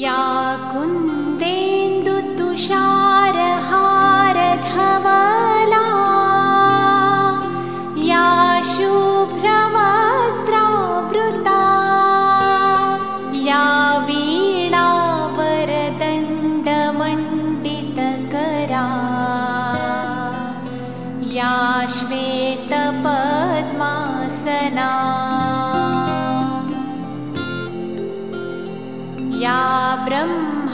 या कुन्देन्दुतुषारहारधवला या शुभ्रवस्त्रावृता या वीणावरदण्डमण्डितकरा या श्वेतपद्मासना या ब्रह्माच्युतशङ्कर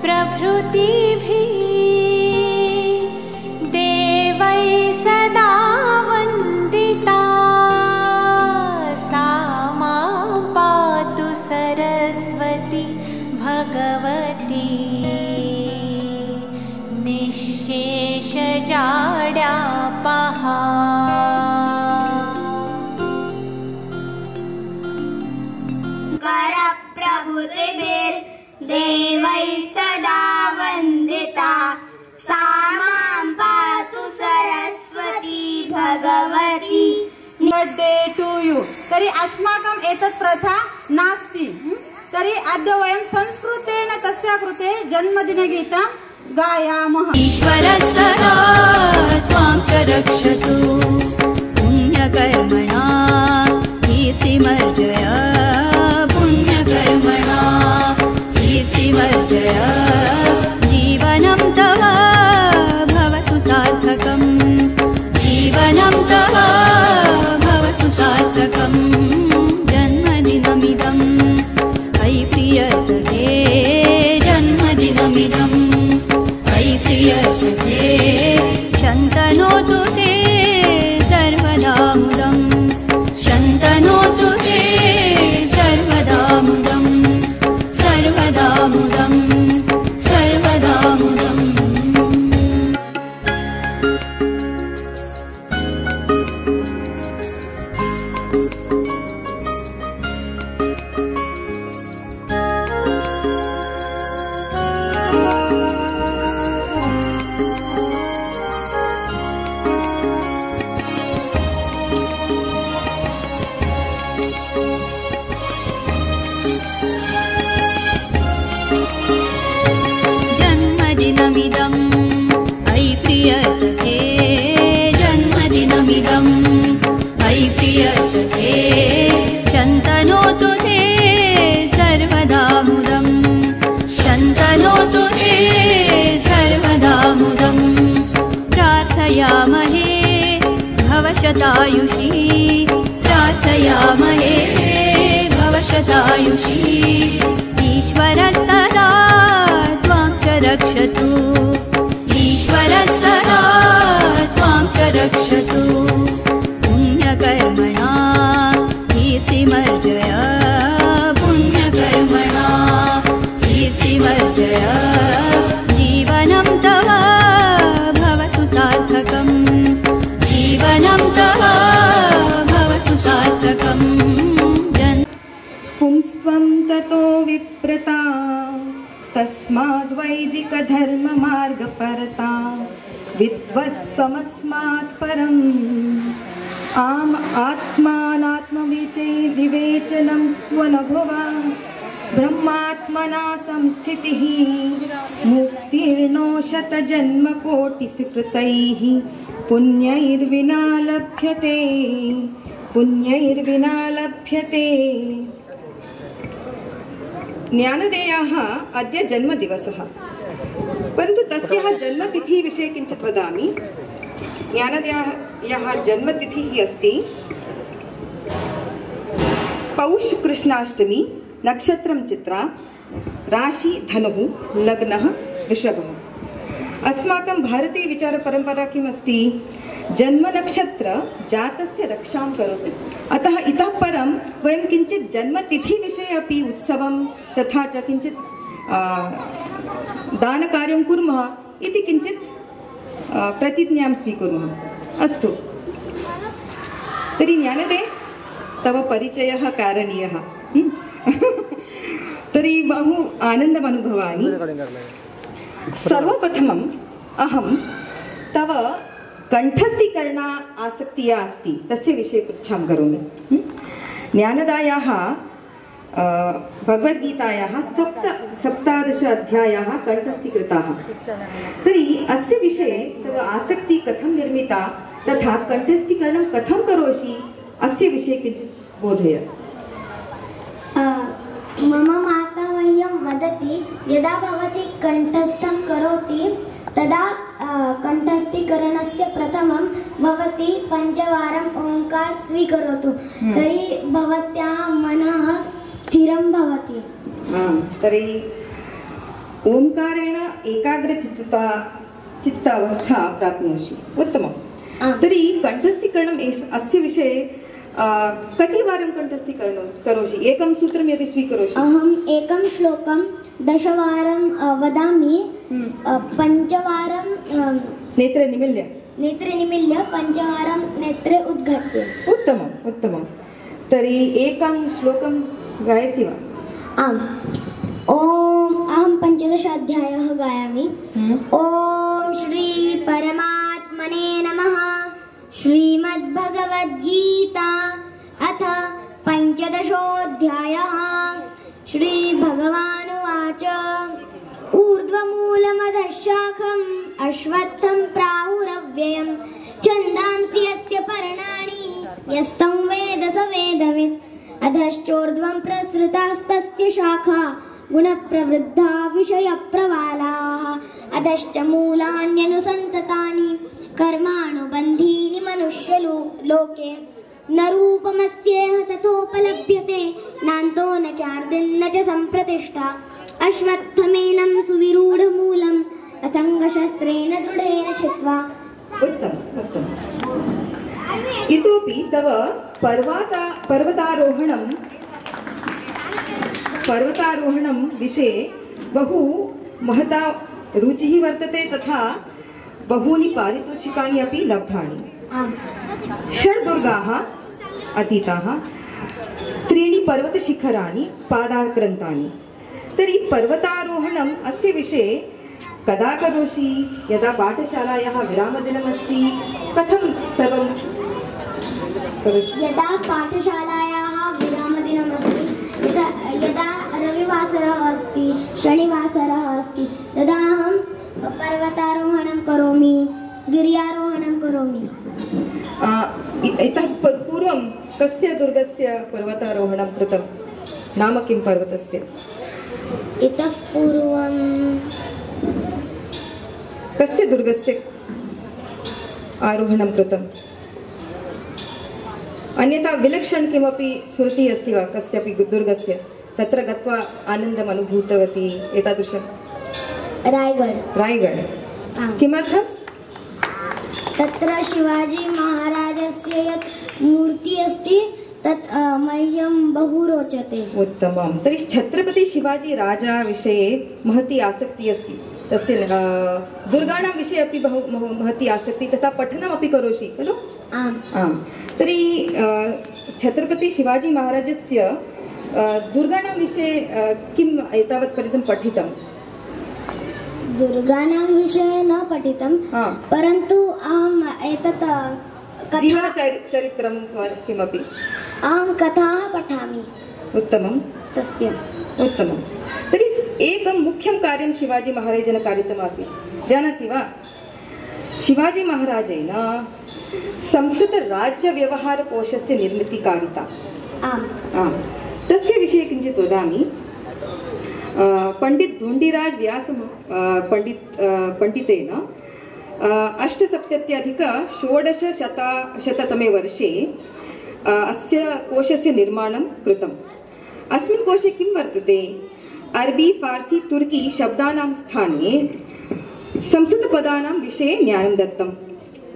प्रभृतिभिः देवैः सदा वन्दिता सा मां पातु सरस्वती भगवती निःशेषजाड्यापहा। देवैः सदा वन्दिता सा मां पातु सरस्वती भगवती। Birthday to you. तर्हि अस्माकम् एतत् प्रथा नास्ति। तर्हि अद्य वयं संस्कृतेन तस्य कृते जन्मदिनगीतं गायामः। ईश्वरः सदा त्वां च रक्षतु पुण्यकर्मणा कीर्तिमर्जय पुण्यकर्मणा कीर्तिमर्जय जीवनं तव भवतु सार्थकम् जीवनं तव भवतु सार्थकम् जन्मदिनमिदं अयि प्रियसखे जन्मदिनमिदम् अयि प्रियसखे शन्तनोतु ते सर्वदा मुदम् शन्तनोतु ते सर्वदा मुदम् सर्वदा मुदम् सर्वदा मुदम्। जन्मदिनमिदम् अयि प्रियसखे जन्मदिनमिदम् अयि प्रियसखे शन्तनोतु ते सर्वदा मुदम् शन्तनोतु ते सर्वदा मुदम् प्रार्थयामहे भवशतायुषी प्रार्थयामहे भवशतायुषी ईश्वरः सदा रक्षतु ईश्वरः सदा त्वां च रक्षतु पुण्यकर्मणा कीर्तिमर्जय पुण्यकर्मणा कीर्तिमर्जय जीवनं तव भवतु सार्थकम् जीवनं तव भवतु सार्थकम् पुंस्त्वं ततो विप्रता तस्माद्वैदिकधर्ममार्गपरता विद्वत्त्वमस्मात् परम् आत्मानात्मविवेचनं स्वनुभव ब्रह्मात्मना संस्थितिः मुक्तिर्नो शतजन्मकोटिसुकृतैः पुण्यैर्विना लभ्यते पुण्यैर्विना लभ्यते। ज्ञानदेयः अद्य जन्मदिवसः परन्तु तस्याः जन्मतिथिः विषये किञ्चित् वदामि। ज्ञानदेयः जन्मतिथिः अस्ति पौषकृष्णाष्टमी नक्षत्रं चित्रा राशि धनुः लग्नः वृषभः। अस्माकं भारतीय विचारपरम्परा किमस्ति जन्मनक्षत्र जातस्य रक्षां करोति। अतः इतः परं वयं किञ्चित् जन्मतिथिविषये अपि उत्सवं तथा च किञ्चित् दानकार्यं कुर्मः इति किञ्चित् प्रतिज्ञां स्वीकुर्मः। अस्तु तर्हि ज्ञानदे तव परिचयः कारणीयः। तर्हि बहु आनन्दम् अनुभवामि। सर्वप्रथमम् अहं तव कंठस्थीकरणा आसक्तिः अस्ति तस्य विषये पृच्छां करोमि। ज्ञानदायाः भगवद्गीतायाः 17 अध्यायाः कण्ठस्थीकृताः। तर्हि अस्य विषये तव आसक्तिः कथं निर्मिता तथा कण्ठस्थीकरणं कथं करोषि अस्य विषये किञ्चित् बोधय। मम माता मह्यं वदति यदा भवती कण्ठस्थं करोति तदा कण्ठस्थीकरणस्य प्रथमं भवती 5 वारम् ओङ्कार स्वीकरोतु, तर्हि भवत्याः मनः स्थिरं भवति। तर्हि ओंकारेण एकाग्रचित्तावस्था प्राप्नोषि। उत्तमं। तर्हि कण्ठस्थीकरणम् अस्य विषये कतिवारं कण्ठस्थीकरणं करोषि? एकं सूत्रं यदि स्वीकरोषि? अहम् एकं श्लोकं 10 वारं वदामि, 5 वारं नेत्रे निमील्य 5 वारं नेत्रे उद्घाट्य। उत्तमम् उत्तमं। तर्हि एकं श्लोकं गायसि वा? आम्। अहं 15 अध्यायः गायामि। ॐ श्री परमात्मने नमः। श्रीमद्भगवद्गीता अथ 15 श्रीभगवानुवाच ऊर्ध्वमूलमधःशाखम् अश्वत्थं प्राहुरव्ययम् छन्दांसि यस्य पर्णानि यस्तं वेद स वेदवित् अधश्चोर्ध्वं प्रसृतास्तस्य शाखा गुणप्रवृद्धा विषयप्रवालाः अधश्च मूलान्यनुसन्ततानि कर्मानुबन्धीनि मनुष्यलोके न रूपमस्येह तथोपलभ्यते नान्तो न चार्दिन्न च सम्प्रतिष्ठा अश्वत्थमेनं सुविरूढमूलम् असङ्गशस्त्रेण दृढेन छित्त्वा। उत्तमम् उत्तमम्। इतोपि तव पर्वतारोहणं विषये बहु महता रुचिः वर्तते, तथा बहूनि पारितोषिकानि अपि लब्धानि। 6 दुर्गाः अतीताः, 3 पर्वतशिखराणि पादाक्रान्तानि। तर्हि पर्वतारोहणम् अस्य विषये कदा करोषि? यदा पाठशालायाः विरामदिनमस्ति, कथं सर्वं करोषि? यदा पाठशालायाः विरामदिनमस्ति, यदा रविवासरः अस्ति, शनिवासरः अस्ति, तदा अहं पर्वतारोहणं करोमि, गिर्यारोहणं करोमि। इतः पूर्वं कस्य दुर्गस्य पर्वतारोहणं कृतं? नाम किं पर्वतस्य? इतः पूर्वं कस्य दुर्गस्य आरोहणं कृतम्? अन्यथा विलक्षण किमपि स्मृतिः अस्ति वा कस्यापि दुर्गस्य? तत्र गत्वा आनन्दम् अनुभूतवती एतादृशं? रायगढ़। किमर्थम्? तत्र शिवाजी महाराजस्य यत् मूर्तिः अस्ति तत् मह्यं बहु रोचते। उत्तमं। तर्हि छत्रपति शिवाजी राजा विषये महती आसक्तिः अस्ति, तस्य दुर्गाणां विषये अपि बहु महती आसक्तिः, तथा पठनमपि करोषि खलु? आम्। तर्हि छत्रपति शिवाजी महाराजस्य दुर्गाणां विषये किम् एतावत् पर्यन्तं पठितं? दुर्गाणां विषये न पठितं, परन्तु अहम् एतत् जीवनचरित्रं किमपि अहं कथाः पठामि। उत्तमं। तस्य उत्तमं। तर्हि एकं मुख्यं कार्यं शिवाजी महाराजेन कारितमासीत्, जानासि वा? शिवाजी महाराजेन संस्कृतराज्यव्यवहारकोशस्य निर्मितिः कारिता। आम्। तस्य विषये किञ्चित् वदामि। पंडित धोण्डिराज व्यास पंडितेन 870-1600तमे वर्षे अस्य कोशस्य निर्माणं कृतम्। अस्मिन् कोशे किं वर्तते? अरबी, फारसी, तुर्की शब्दानां स्थाने संस्कृतपदानां विषये ज्ञानं दत्तम्।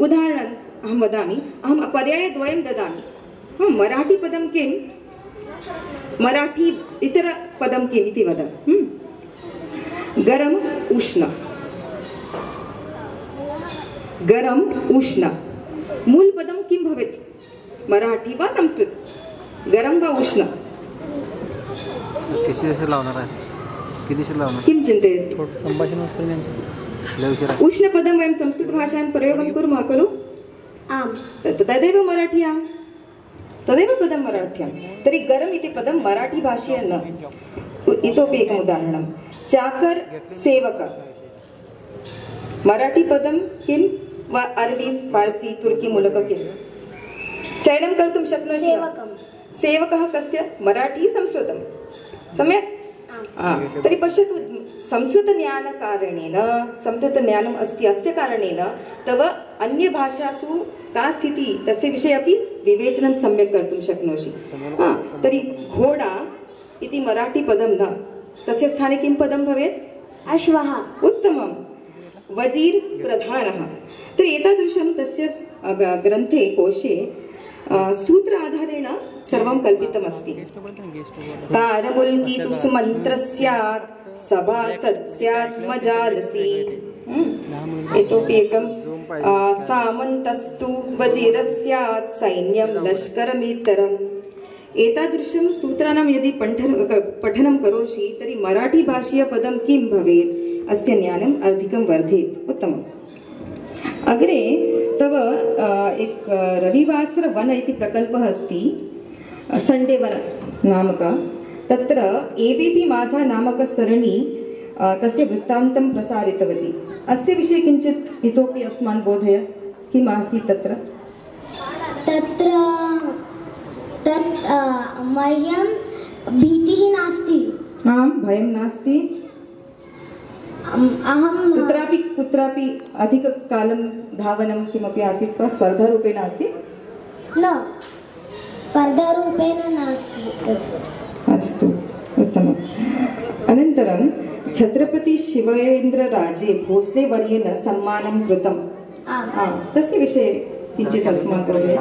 उदाहरणम् अहं वदामि, अहं पर्यायद्वयं ददामि। मराठीपदं किं? मराठी इतरपदं किम् इति वद। गरम उष्ण। गरम उष्ण मूलपदं किं भवेत्? मराठी वा संस्कृत? गरम वा उष्ण? किं चिन्तयसि? उष्णपदं वयं संस्कृतभाषायां प्रयोगं कुर्मः खलु? आम्। तदेव मराठ्यां तदेव पदं मराठ्यं। तर्हि गरम् इति पदं मराठीभाषीय न। इतोपि एकम् उदाहरणं, चाकर सेवक, मराठीपदं किं वा अरबी फारसी तुर्की मूलक किं? चयनं कर्तुं शक्नोषि वा? सेवकः कस्य? मराठी संस्कृतं सम्यक्? तर्हि पश्यतु, संस्कृतज्ञानम् अस्ति, अस्य कारणेन तव अन्यभाषासु का स्थितिः तस्य विषये अपि विवेचनं सम्यक् कर्तुं शक्नोषि। तर्हि घोडा इति मराठीपदं न, तस्य स्थाने किं पदं भवेत्? अश्वः। उत्तमं। वजीर् प्रधानः। तर्हि एतादृशं तस्य ग्रन्थे कोशे सूत्र आधारेण सर्वं कल्पितमस्ति। कारमुल्की तु सुमन्त्र स्यात्, सभासद् स्यात् मजालसी। इतोपि एकं, सामन्तस्तु वजीरः स्यात्, सैन्यं लष्करमेतरम्। एतादृशं सूत्राणां यदि पठनं करोषि तर्हि मराठीभाषीयपदं किं भवेत्, अस्य ज्ञानम् अधिकं वर्धेत्। उत्तमम्। अग्रे तव एक रविवासर वन इति प्रकल्पः अस्ति, सण्डे वन नामक। तत्र एबीपी माझा नामक सरणि तस्य वृत्तान्तं प्रसारितवती। अस्य विषये किञ्चित् इतोपि अस्मान् बोधय, किम् आसीत् तत्र? मह्यं भीतिः नास्ति। आं, भयं नास्ति। अहं कुत्रापि अधिककालं धावनं किमपि आसीत् वा? स्पर्धारूपेण आसीत्? न, स्पर्धारूपेण नास्ति। अस्तु, उत्तमम्। अनन्तरं छत्रपति शिवेन्द्रराजे भोसले वर्येण सम्मानं कृतं, तस्य विषये किञ्चित् अस्माकं वदतु।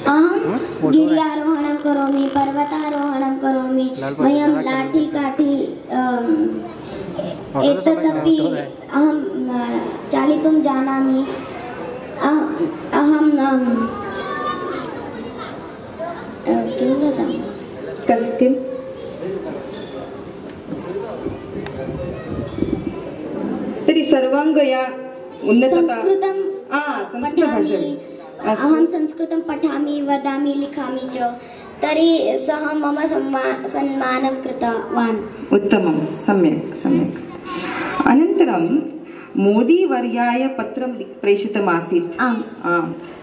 अहं गिर्यारोहणं करोमि, पर्वतारोहणं करोमि, मह्यं लाठीकाठी एतदपि अहं चालितुं जानामि। अहं किं वदामि? किम्? तर्हि सर्वाङ्गया उन्नतता। अहं संस्कृतं पठामि, वदामि, लिखामि च, तर्हि सः मम सम्मानं कृतवान्। उत्तमं, सम्यक् सम्यक्। अनन्तरं मोदीवर्याय पत्रं प्रेषितमासीत्।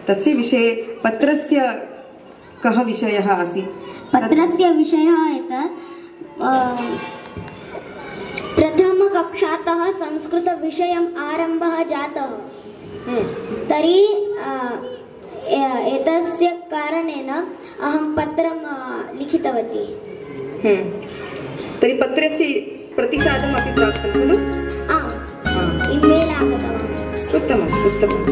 तस्य विषये पत्रस्य कः विषयः आसीत्? पत्रस्य विषयः एतत्, प्रथमकक्षातः संस्कृतविषयम् आरम्भः जातः। तर्हि एतस्य कारणेन अहं पत्रं लिखितवती। तर्हि पत्रस्य प्रतिसादम् अपि प्राप्तं खलु? ईमेल् आगतवान्। उत्तमम् उत्तमम्।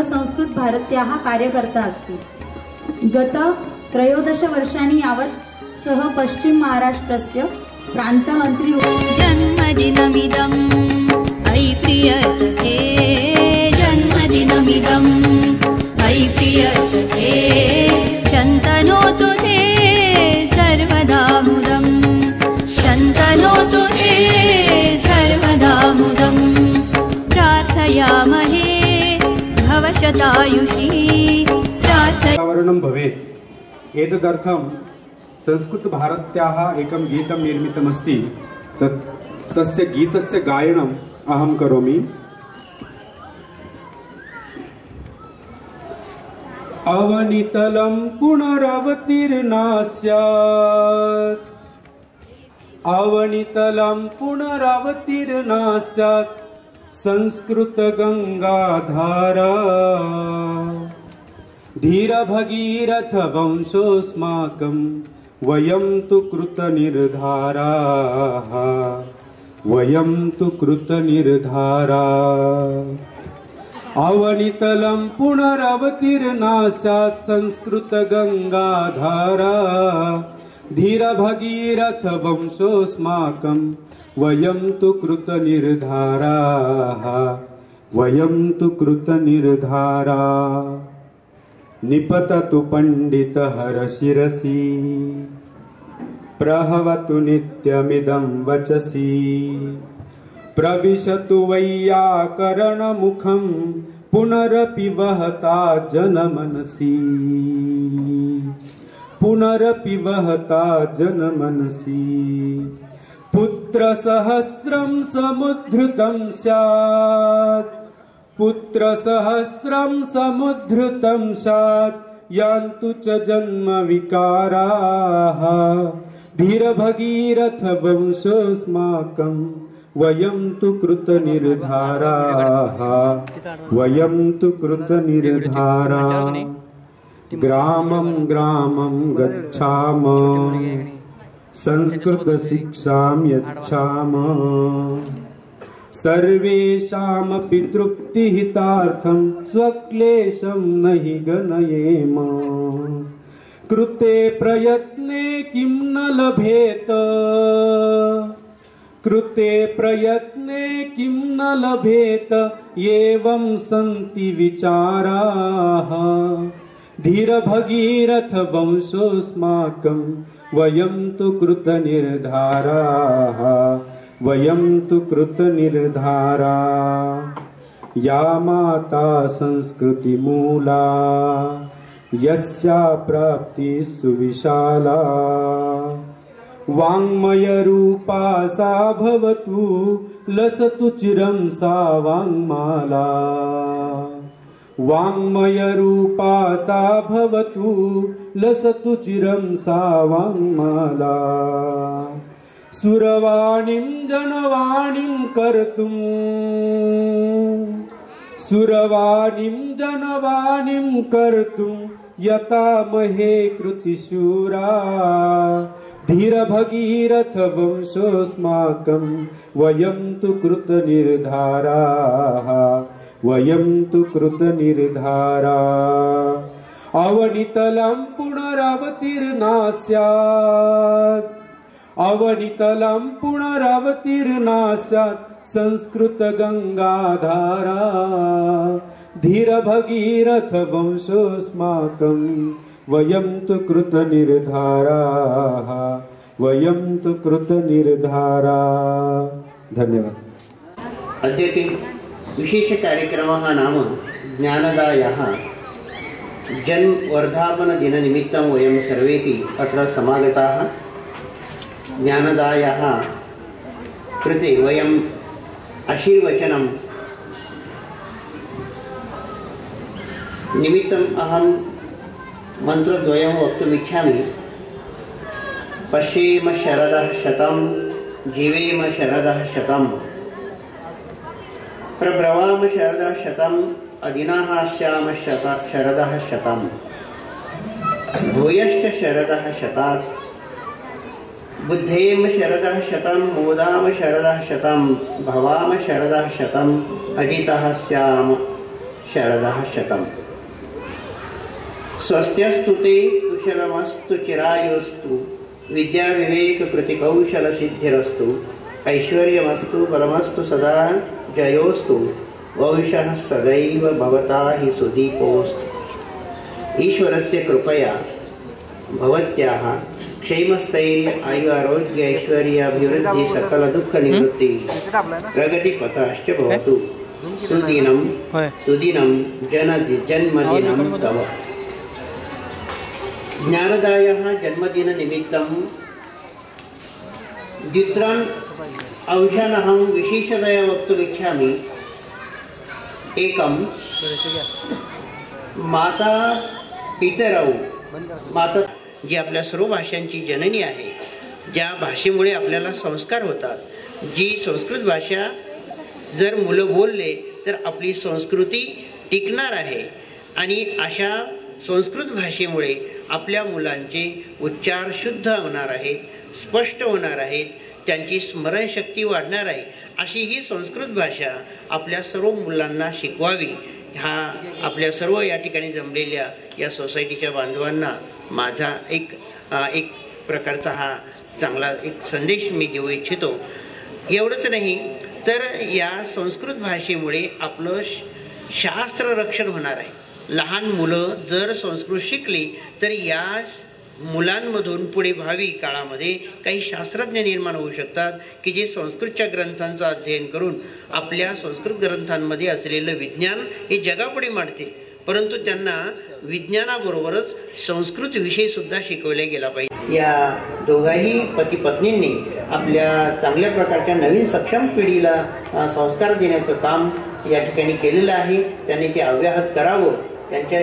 संस्कृत भारत्याः कार्यकर्ता अस्ति। गत 13 वर्षाणि यावत् सः पश्चिम महाराष्ट्रस्य प्रान्तमन्त्री जन्मदिनमिदम् अयि प्रियसखे, जन्मदिनमिदम् अयि प्रियसखे, शन्तनोतु ते सर्वदा मुदम्, शन्तनोतु ते सर्वदा मुदम्, प्रार्थयामहे भवशतायुषी। वातावरणं भवेत्। एतदर्थं संस्कृतभारत्याः एकं गीतं निर्मितमस्ति। तस्य गीतस्य गायनम् अहं करोमि। अवनितलं पुनरवतीर्णा स्यात्, अवनितलं पुनरवतीर्णा स्यात् संस्कृत गंगाधारा, धीर भगीरथ वंशोऽस्माकं वयं तु कृतनिर्धाराः, वयं तु कृतनिर्धारा। अवनितलं पुनरवतीर्णा स्यात् संस्कृत गंगाधारा, धीर भगीरथ वंशोऽस्माकं वयं तु कृतनिर्धाराः, वयं तु कृतनिर्धारा। निपततु पंडितहर शिरसि प्रहवतु नित्यमिदं वचसि प्रविशतु वैयाकरणमुखं पुनरपि वहता जनमनसि पुनरपि वहता जनमनसि पुत्रसहस्रं समुद्धृतं स्यात् पुत्रसहस्रं समुद्धृतं स्यात् यान्तु च जन्मविकाराः धीरभगीरथ वंशोऽस्माकं वयं तु कृतनिर्धाराः वयं तु कृतनिर्धारा ग्रामं ग्रामं गच्छाम संस्कृतशिक्षां यच्छाम सर्वेषामपि तृप्तिहितार्थं स्वक्लेशं नहि गणयेम कृते प्रयत्ने किं न लभेत कृते प्रयत्ने किं न लभेत एवं सन्ति विचाराः धीरभगीरथ वंशोऽस्माकं वयं तु कृतनिर्धाराः वयं तु कृतनिर्धारा या माता संस्कृतिमूला यस्या प्राप्तिः सुविशाला वाङ्मयरूपा सा भवतु लसतु चिरं सा वाङ्माला वाङ्मयरूपा सा भवतु लसतु चिरं सा वाङ्माला सुरवाणीं जनवाणीं कर्तुं सुरवाणीं जनवाणीं कर्तुं यतामहे कृतिशूरा धीरभगीरथ वंशोऽस्माकं वयं तु कृतनिर्धाराः वयं तु कृतनिर्धारा अवनितलं पुनरावतीर्णा स्यात् अवनितलं पुनरावतीर्णा स्यात् संस्कृत गंगाधारा धीरभगीरथ वंशोऽस्माकं वयं तु कृतनिर्धाराः वयं तु कृतनिर्धारा। धन्यवाद। अद्यते विशेषकार्यक्रमः नाम ज्ञानदायः जन्मवर्धापनदिननिमित्तं वयं सर्वेपि अत्र समागताः। ज्ञानदायः कृते वयम् आशीर्वचनं निमित्तम् अहं मन्त्रद्वयं वक्तुमिच्छामि। पश्येम शरदः शतं जीवेम शरदः शतं प्रब्रवाम शरदः शतम् अदिनाः स्याम शरदः शतं भूयश्च शरदः शतात् बुद्धेम शरदः शतं मोदाम शरदः शतं भवाम शरदः शतम् अजितः स्याम शरदः शतम्। स्वस्त्यस्तु ते कुशलमस्तु चिरायुस्तु विद्या विवेक कृतिकौशल सिद्धिरस्तु ऐश्वर्यमस्तु बलमस्तु सदा जयोस्तु वंशः सदैव भवता हि सुदीपोस्तु। ईश्वरस्य कृपया भवत्याः क्षेमस्थैर्य आयु आरोग्य ऐश्वर्याभिवृद्धि सकल दुःख निवृत्ति प्रगतिपथश्च भवतु। सुदिनं सुदिनं जन्मदिनं तव। ज्ञानदायः जन्मदिननिमित्तं द्वित्रान् अंशानहं विशेषतया वक्तुमिच्छामि। एकं माता पितरौ माता जी आपल्या सर्व भाषांची जननी आहे, ज्या भाषेमुळे आपल्याला संस्कार होतात, जी संस्कृत भाषा जर मुलं बोलले तर आपली संस्कृती टिकणार आहे आणि अशा संस्कृत भाषेमुळे आपल्या मुलांचे उच्चार शुद्ध होणार आहेत, स्पष्ट होणार आहेत, त्यांची स्मरणशक्ती वाढणार आहे। अशी ही संस्कृत भाषा आपल्या सर्व मुलांना शिकवावी हा आपल्या सर्व या ठिकाणी जमलेल्या या सोसायटीच्या बांधवांना माझा एक प्रकारचा हा चांगला एक संदेश मी देऊ इच्छितो। एवढंच नाही तर या संस्कृत भाषेमुळे आपलं शास्त्र रक्षण होणार आहे। लहान मुलं जर संस्कृत शिकली तर या मुलांमधून पुढे भावी काळामध्ये काही शास्त्रज्ञ निर्माण होऊ शकतात की जे संस्कृतच्या ग्रंथांचं अध्ययन करून आपल्या संस्कृत ग्रंथांमध्ये असलेलं विज्ञान हे जगापुढे मांडतील. परंतु त्यांना विज्ञानाबरोबरच संस्कृत विषयसुद्धा शिकवले गेला पाहिजे. या दोघाही पती पत्नींनी आपल्या चांगल्या प्रकारच्या नवीन सक्षम पिढीला संस्कार देण्याचं काम या ठिकाणी केलेलं आहे. त्यांनी ते अव्याहत करावं. त्यांच्या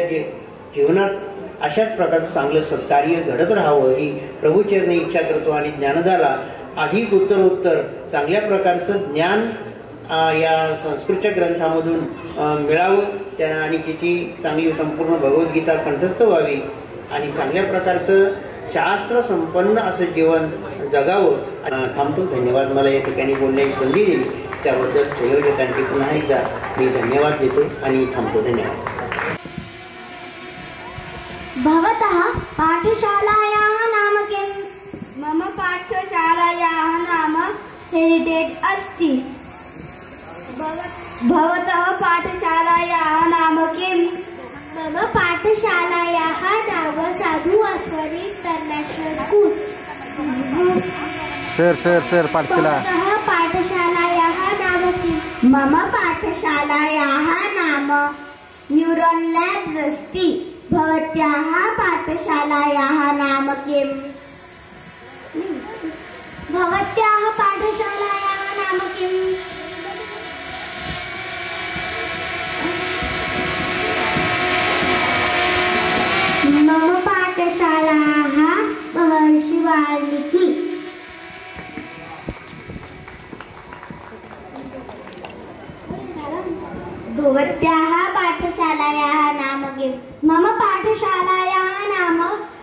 जीवनात अशाच प्रकारचं चांगलं सत्कार्य घडत राहावं ही प्रभूचरणी इच्छा करतो. आणि ज्ञानदाला अधिक उत्तरोत्तर चांगल्या प्रकारचं ज्ञान या संस्कृतच्या ग्रंथामधून मिळावं आणि त्याची चांगली संपूर्ण भगवद्गीता कंठस्थ व्हावी आणि चांगल्या प्रकारचं शास्त्र संपन्न असं जीवन जगावं. थांबतो. धन्यवाद. मला या ठिकाणी बोलण्याची संधी दिली त्याबद्दल संयोजकांची पुन्हा एकदा मी धन्यवाद देतो आणि थांबतो. धन्यवाद. भवतः पाठशालायाः नाम किं? मम पाठशालायाः नाम हेरिटेज अस्ति. भवतः पाठशालायाः नाम किं? मम पाठशालायाः नाम साधु वासवानी इंटरनॅशनल स्कूल. सर पाठशाला. भवतः पाठशालायाः नाम किं? मम पाठशालायाः नाम न्यूरॉन लॅब अस्ति. भवत्याः पाठशालायाः नाम किं? भवत्याः पाठशालायाः नाम किं? मम पाठशालाः महर्षि वाल्मीकि. भवत्याः पाठशालायाः नाम किं? मम पाठशालायाः नाम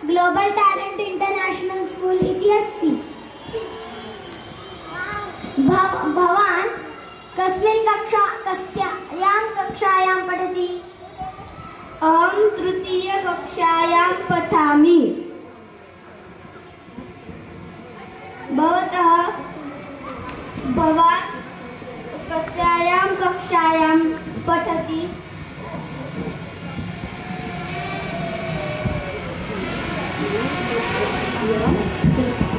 ग्लोबल टैलेंट इंटरनॅशनल स्कूल इति अस्ति. भवान् कस्मिन् कस्यायां कक्षायां पठति? अहं तृतीयकक्षायां पठामि. भवान् कस्यायां कक्षायां पठति?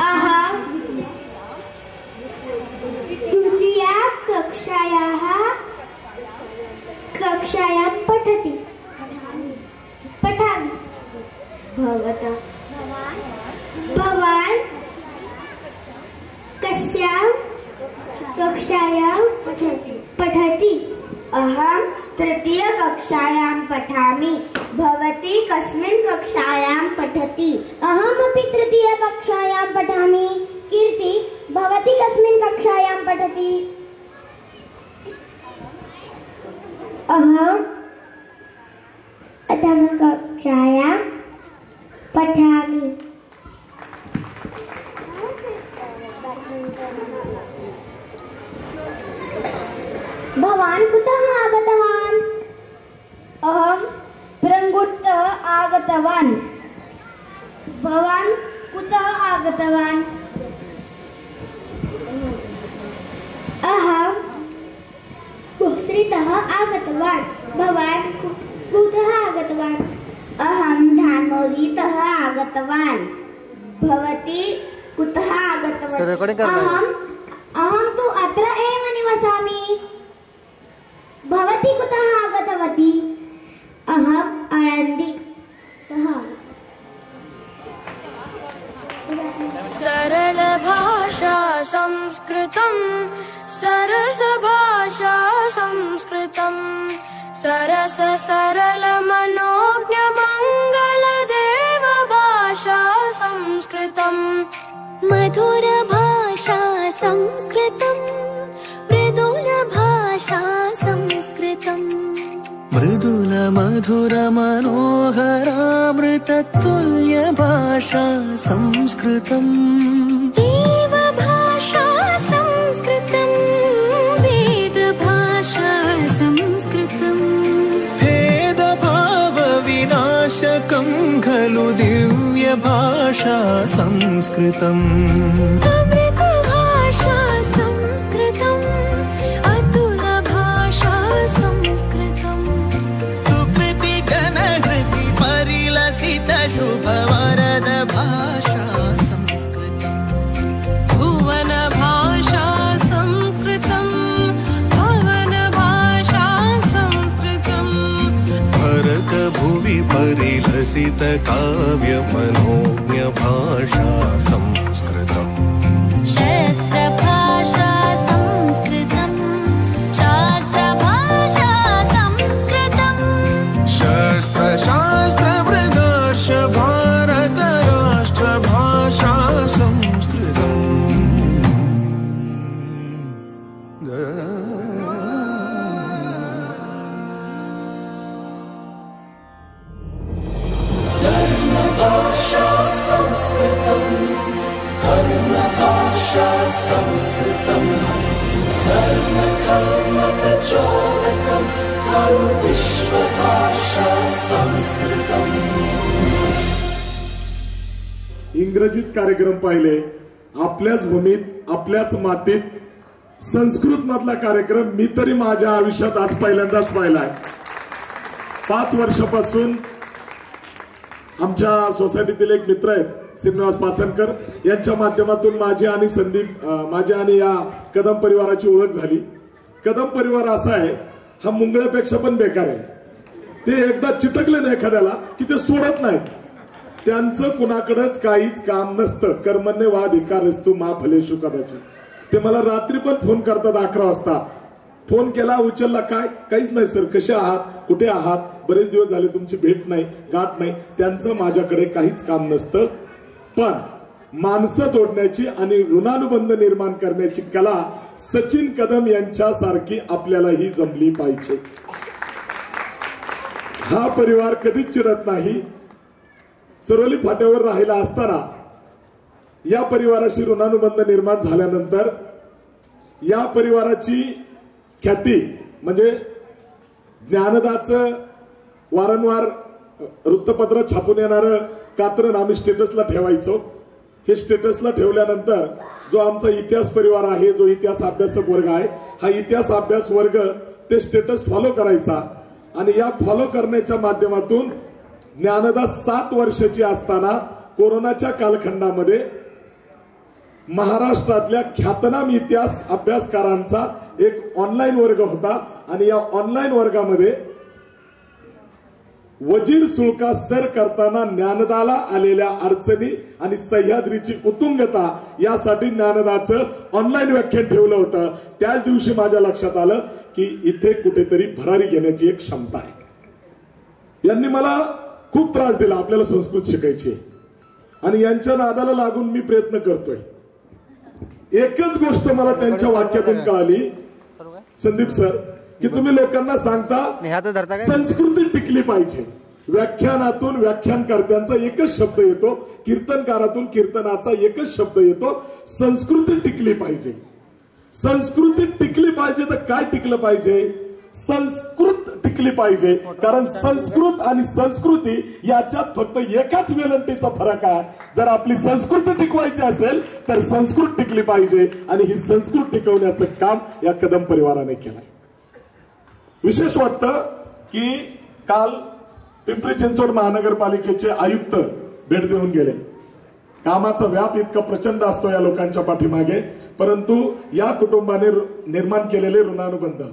अहं तृतीया कक्षायां पठामि. भवान् कस्यां कक्षायां पठति? अहं तृतीयकक्षायां पठामि. भवती कस्मिन् कक्षायां पठति? अहमपि तृतीयकक्षायां पठामि. कीर्ति, भवती कस्मिन् कक्षायां पठति? अहं प्रथमकक्षायां पठामि. भवान् कुतः आगतवान्? अहं प्रङ्गुट्तः आगतवान्. भवान् कुतः आगतवान्? अहं कुस्रीतः आगतवान्. भवान् कुतः आगतवान्? अहं धानोरीतः आगतवान्. भवती कुतः आगतवान्? अहं तु अत्र एव निवसामि. भवती कुतः आगतवती? अहम् आळन्दीतः. सरल भाषा संस्कृतं, सरस भाषा संस्कृतं, सरस सरल मनोज्ञ मंगल देव भाषा संस्कृतं. मधुर भाषा संस्कृतं, मृदुल भाषा संस्कृतं. मृदुल मधुर मनोहरामृत तुल्य भाषा संस्कृतं. देव भाषा संस्कृतं, वेद भाषा संस्कृतं. भेद भाव विनाशकं खलु दिव्य भाषा संस्कृतम्. अमृत भाषा संस्कृतं, अतुल भाषा संस्कृतं. सुकृति गण काव्यमनोज्ञ भाषा संस्कृतम् शस्त्रभाषा संस्कृतम् शास्त्रभाषा संस्कृतम् शस्त्रशास्त्रप्रदर्श भारत राष्ट्रभाषा संस्कृतम् धर्मभाषा संस्कृतम् धर्मभाषा संस्कृतम् धर्मकर्म प्रचोदकम् खलु विश्वभाषा संस्कृतम्. इंग्रजीत कार्यक्रम पाहिले, आपल्याच भूमीत आपल्याच मातीत संस्कृत मधला कार्यक्रम मी तरी माझ्या आयुष्यात आज पहिल्यांदाच पाहिलाय. 5 वर्षापासून आमच्या सोसायटीतील एक मित्र आहेत श्रीनिवास पाचनकर यांच्या माध्यमातून माझी आणि या कदम परिवाराची ओळख झाली. कदम परिवार असा आहे, हा मुंगळ्यापेक्षा पण बेकार आहे. ते एकदा चिटकले ना एखाद्याला की ते सोडत नाहीत. त्यांचं कुणाकडेच काहीच काम नसतं. कर्मण्य वा अधिकारस्तु मा फलेषु कदाचित. ते मला रात्री पण फोन करतात 11 वाजता. फोन केला, उचलला, काय काहीच नाही सर, कसे आहात, कुठे आहात, बरेच दिवस झाले तुमची भेट नाही, गाठ नाही. त्यांचं माझ्याकडे काहीच काम नसतं. पण माणसं जोडण्याची आणि ऋणानुबंध निर्माण करण्याची कला सचिन कदम यांच्यासारखी आपल्यालाही जमली पाहिजे. हा परिवार कधीच चिरत नाही. चरोली फाट्यावर राहिला असताना या परिवाराशी ऋणानुबंध निर्माण झाल्यानंतर या परिवाराची ख्याती म्हणजे ज्ञानदाचं वारंवार वृत्तपत्र छापून येणारं कात्रण आम्ही स्टेटसला ठेवायचो. हे स्टेटसला ठेवल्यानंतर जो आमचा इतिहास परिवार आहे, जो इतिहास अभ्यासक वर्ग आहे, हा इतिहास अभ्यास वर्ग ते स्टेटस फॉलो करायचा. आणि या फॉलो करण्याच्या माध्यमातून ज्ञानदास 7 वर्षाची असताना कोरोनाच्या कालखंडामध्ये महाराष्ट्रातल्या ख्यातनाम इतिहास अभ्यासकारांचा एक ऑनलाईन वर्ग होता. आणि या ऑनलाईन वर्गामध्ये वजीर सुळका सर करताना ज्ञानदाला आलेल्या अडचणी आणि सह्याद्रीची उत्तुंगता यासाठी ज्ञानदाचं ऑनलाईन व्याख्यान ठेवलं होतं. त्याच दिवशी माझ्या लक्षात आलं की इथे कुठेतरी भरारी घेण्याची एक क्षमता आहे. यांनी मला खूप त्रास दिला, आपल्याला संस्कृत शिकायची आणि यांच्या नादाला लागून मी प्रयत्न करतोय. एकच गोष्ट मला त्यांच्या वाक्यातून कळाली संदीप सर, की तुम्ही लोकांना सांगता संस्कृती टिकली पाहिजे. व्याख्यानातून व्याख्यानकर्त्यांचा एकच शब्द येतो, कीर्तनकारातून कीर्तनाचा एकच शब्द येतो, संस्कृती टिकली पाहिजे. संस्कृती टिकली पाहिजे तर काय टिकलं पाहिजे? संस्कृत टिकली पाहिजे. कारण संस्कृत आणि संस्कृती याच्यात फक्त एकाच वेलंटीचा फरक आहे. जर आपली संस्कृती टिकवायची असेल तर संस्कृत टिकली पाहिजे आणि ही संस्कृत टिकवण्याचं काम या कदम परिवाराने केलंय. विशेष वाटतं की काल पिंपरी चिंचवड महानगरपालिकेचे आयुक्त भेट देऊन गेले. कामाचा व्याप इतका प्रचंड असतो या लोकांच्या पाठीमागे, परंतु या कुटुंबाने निर्माण केलेले ऋणानुबंध.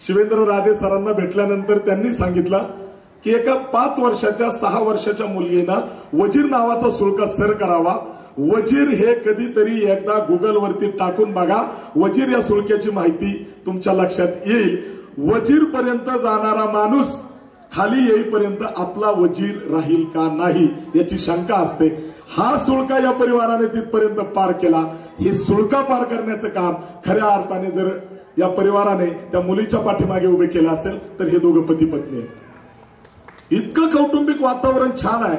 शिवेंद्र राजे सरांना भेटल्यानंतर त्यांनी सांगितलं की एका 5 वर्षाच्या 6 वर्षाच्या मुलगीना वजीर नावाचा शुल्क सर करावा. वजीर हे कधीतरी एकदा गुगल वरती टाकून बघा, वजीर या शुल्काची माहिती तुमच्या लक्षात येईल. वजीर पर्यंत जाणारा माणूस खाली येईपर्यंत आपला वजीर राहील का नाही याची शंका असते. हा शुल्का या परिवाराने तिथपर्यंत पार केला. हे शुल्का पार करण्याचं काम खऱ्या अर्थाने जर या परिवाराने त्या मुलीच्या पाठीमागे उभे केलं असेल तर हे दोघं पती पत्नी आहेत. इतकं कौटुंबिक वातावरण छान आहे.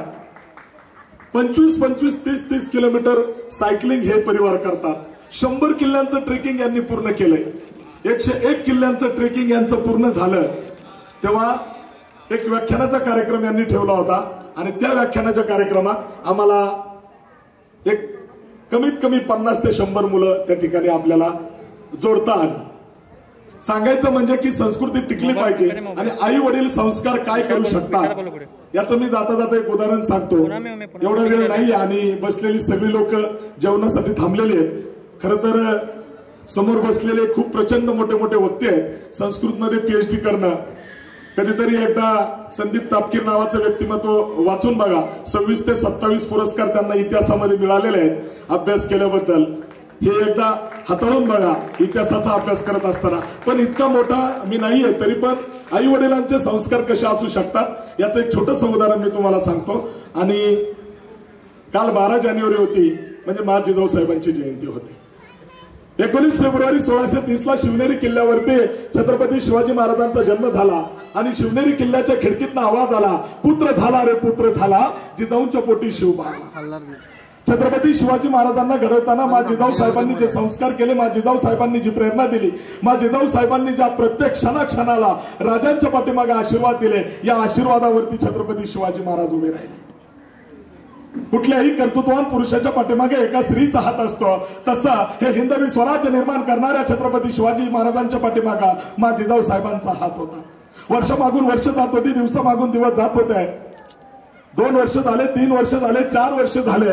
25-25, 30-30 किलोमीटर सायकलिंग हे परिवार करतात. 100 किल्ल्यांचं ट्रेकिंग यांनी पूर्ण केलंय. 101 किल्ल्यांचं ट्रेकिंग यांचं पूर्ण झालं तेव्हा एक व्याख्यानाचा कार्यक्रम यांनी ठेवला होता आणि त्या व्याख्यानाच्या कार्यक्रमात आम्हाला एक कमीत कमी 50 ते 100 मुलं त्या ठिकाणी आपल्याला जोडता आली. सांगायचं म्हणजे की संस्कृती टिकली पाहिजे आणि आई वडील संस्कार काय करू शकतात याचं मी जाता जाता एक उदाहरण सांगतो. एवढा वेळ नाही आणि बसलेली सगळी लोक जेवणासाठी थांबलेली आहेत. खर तर समोर बसलेले खूप प्रचंड मोठे मोठे वक्ते आहेत. संस्कृतमध्ये PhD करणं कधीतरी एकदा संदीप तापकीर नावाचं व्यक्तिमत्व वाचून बघा. 26 ते 27 पुरस्कार त्यांना इतिहासामध्ये मिळालेले आहेत अभ्यास केल्याबद्दल. हे एकदा हाताळून बघा इतिहासाचा अभ्यास करत असताना. पण इतका मोठा मी नाहीये, तरी पण आई वडिलांचे संस्कार कसे असू शकतात याचं एक छोटंसं उदाहरण मी तुम्हाला सांगतो. आणि काल 12 जानेवारी होती, म्हणजे माझ्या जिजाऊ साहेबांची जयंती होती. 19 फेब्रुवारी 1630 शिवनेरी किल्ल्यावरती छत्रपती शिवाजी महाराजांचा जन्म झाला आणि शिवनेरी किल्ल्याच्या खिडकीतनं आवाज आला, पुत्र झाला रे पुत्र झाला, जिजाऊंच्या पोटी शिवबा. छत्रपती शिवाजी महाराजांना घडवताना मा जिजाऊ साहेबांनी जे संस्कार केले, मा जिजाऊ साहेबांनी जी प्रेरणा दिली, मा जिजाऊ साहेबांनी ज्या प्रत्येक क्षणाक्षणाला राजांच्या पाठीमागे आशीर्वाद दिले, या आशीर्वादावरती छत्रपती शिवाजी महाराज उभे राहिले. कुठल्याही कर्तृत्ववान पुरुषाच्या पाठीमागे एका स्त्रीचा हात असतो, तसा हे हिंदवी स्वराज्य निर्माण करणाऱ्या छत्रपती शिवाजी महाराजांच्या पाठीमागा मा जिजाऊ साहेबांचा हात होता. वर्ष मागून वर्ष जात होती, दिवस मागून दिवस जात होते. 2 वर्ष झाले, 3 वर्ष झाले, 4 वर्ष झाले.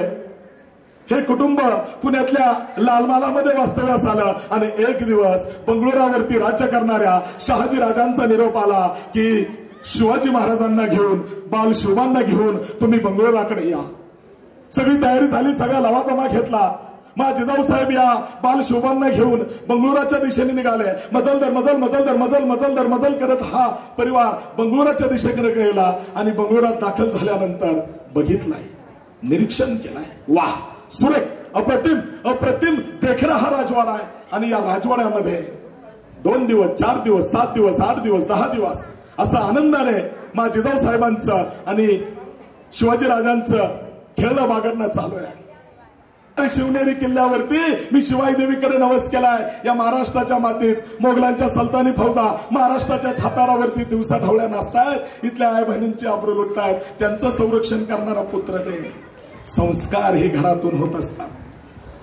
हे कुटुंब पुण्यातल्या लालमालामध्ये वास्तव्यास आलं आणि एक दिवस बंगळुरावरती राज्य करणाऱ्या शहाजी राजांचा निरोप आला की शिवाजी महाराजांना घेऊन, बाल शिवांना घेऊन तुम्ही बंगळुराकडे या. सगळी तयारी झाली, सगळा लवाजमा घेतला. मा जिजाऊ साहेब या बाल शिवांना घेऊन बंगळुराच्या दिशेने निघाले. मजलदर मजल मजलदर मजल मजलदर मजल करत हा परिवार बंगळुराच्या दिशेकडे गेला आणि बंगळुरात दाखल झाल्यानंतर बघितलाय, निरीक्षण केलाय. वाह, सुरेख, अप्रतिम अप्रतिम देखणा हा राजवाडा आहे. आणि या राजवाड्यामध्ये 2 दिवस, 4 दिवस, 7 दिवस, 8 दिवस, 10 दिवस असं आनंदाने मा जिजाऊ साहेबांचं आणि शिवाजी राजांचं खेळणं बागडणं चालू आहे. शिवनेरी किल्ल्यावरती मी शिवाई देवीकडे नवस केलाय. या महाराष्ट्राच्या मातीत मोगलांच्या सल्तानी फौजा महाराष्ट्राच्या छाताडावरती दिवसा ढवळ्या नाचतायत, इथल्या आई बहिणींची आबरू लुटतायत. त्यांचं संरक्षण करणारा पुत्र दे. संस्कार ही घरातून होत असतात,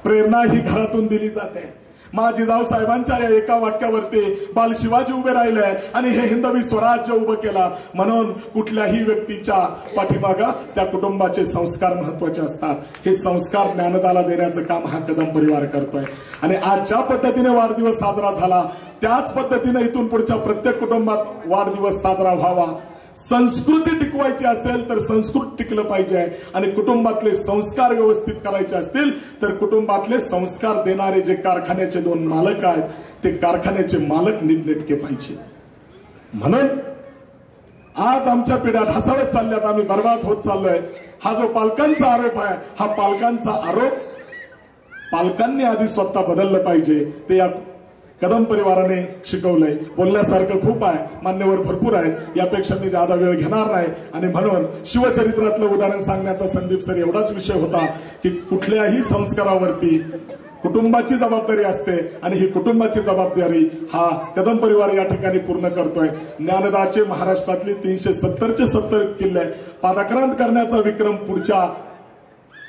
प्रेरणा ही घरातून दिली जाते. मा जिजाऊ साहेबांच्या या एका वाक्यावरती बाल शिवाजी उभे राहिले आणि हे हिंदवी स्वराज्य उभं केलं. म्हणून कुठल्याही व्यक्तीच्या पाठीमागा त्या कुटुंबाचे संस्कार महत्वाचे असतात. हे संस्कार ज्ञानदाला देण्याचं काम हा कदम परिवार करतोय. आणि आज ज्या पद्धतीने वाढदिवस साजरा झाला, त्याच पद्धतीने इथून पुढच्या प्रत्येक कुटुंबात वाढदिवस साजरा व्हावा. संस्कृती टिकवायची असेल तर संस्कृत टिकलं पाहिजे आणि कुटुंबातले संस्कार व्यवस्थित करायचे असतील तर कुटुंबातले संस्कार देणारे जे कारखान्याचे 2 मालक आहेत, ते कारखान्याचे मालक नीटनेटके पाहिजे. म्हणून आज आमच्या पिढ्या ढासळत चालल्यात, आम्ही बर्बाद होत चाललोय. हा जो पालकांचा आरोप आहे, हा पालकांचा आरोप पालकांनी आधी स्वतः बदललं पाहिजे. ते या कदम परिवाराने शिकवलंय. बोलण्यासारखं खूप आहे, मान्यवर भरपूर आहेत, यापेक्षा मी ज्यादा वेळ घेणार नाही. आणि म्हणून शिवचरित्रातलं उदाहरण सांगण्याचा संदीप सर एवढाच विषय होता की कुठल्याही संस्कारावरती कुटुंबाची जबाबदारी असते आणि ही कुटुंबाची जबाबदारी हा कदम परिवार या ठिकाणी पूर्ण करतोय. ज्ञानदाचे महाराष्ट्रातले 370चे 70 किल्ले पादाक्रांत करण्याचा विक्रम पुढच्या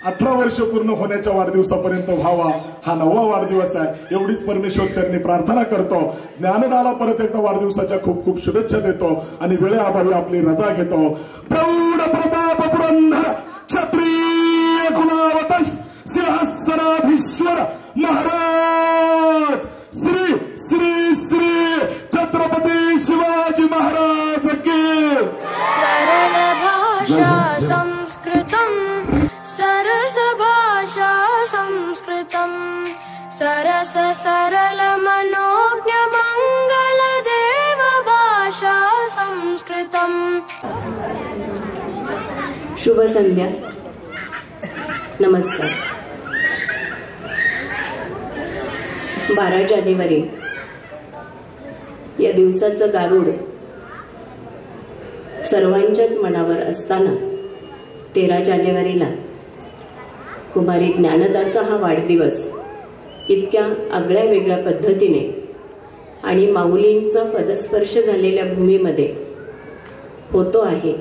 18 वर्ष पूर्ण होण्याच्या वाढदिवसापर्यंत व्हावा. हा 9वा वाढदिवस आहे. एवढीच परमेश्वर चरणी प्रार्थना करतो. ज्ञानदाला परत एकदा वाढदिवसाच्या खूप खूप शुभेच्छा देतो आणि वेळेअभावी आपली रजा घेतो. प्रौढ प्रताप पुरंदर क्षत्रिय गुणावतंस सिंहासनाधीश्वर महाराज श्री श्री श्री छत्रपती शिवाजी महाराज की. सरल भाषा संस्कृतम सरस भाषा संस्कृतम सरस सरल मनोज्ञ मंगल देव भाषा संस्कृतम. शुभ संध्या, नमस्कार. 12 जानेवारी या दिवसाचं गारुड सर्वांच्याच मनावर असताना 13 जानेवारीला कुमारी ज्ञानदाचा हा वाढदिवस इतक्या आगळ्या वेगळ्या पद्धतीने आणि माऊलींचा पदस्पर्श झालेल्या भूमीमध्ये होतो आहे,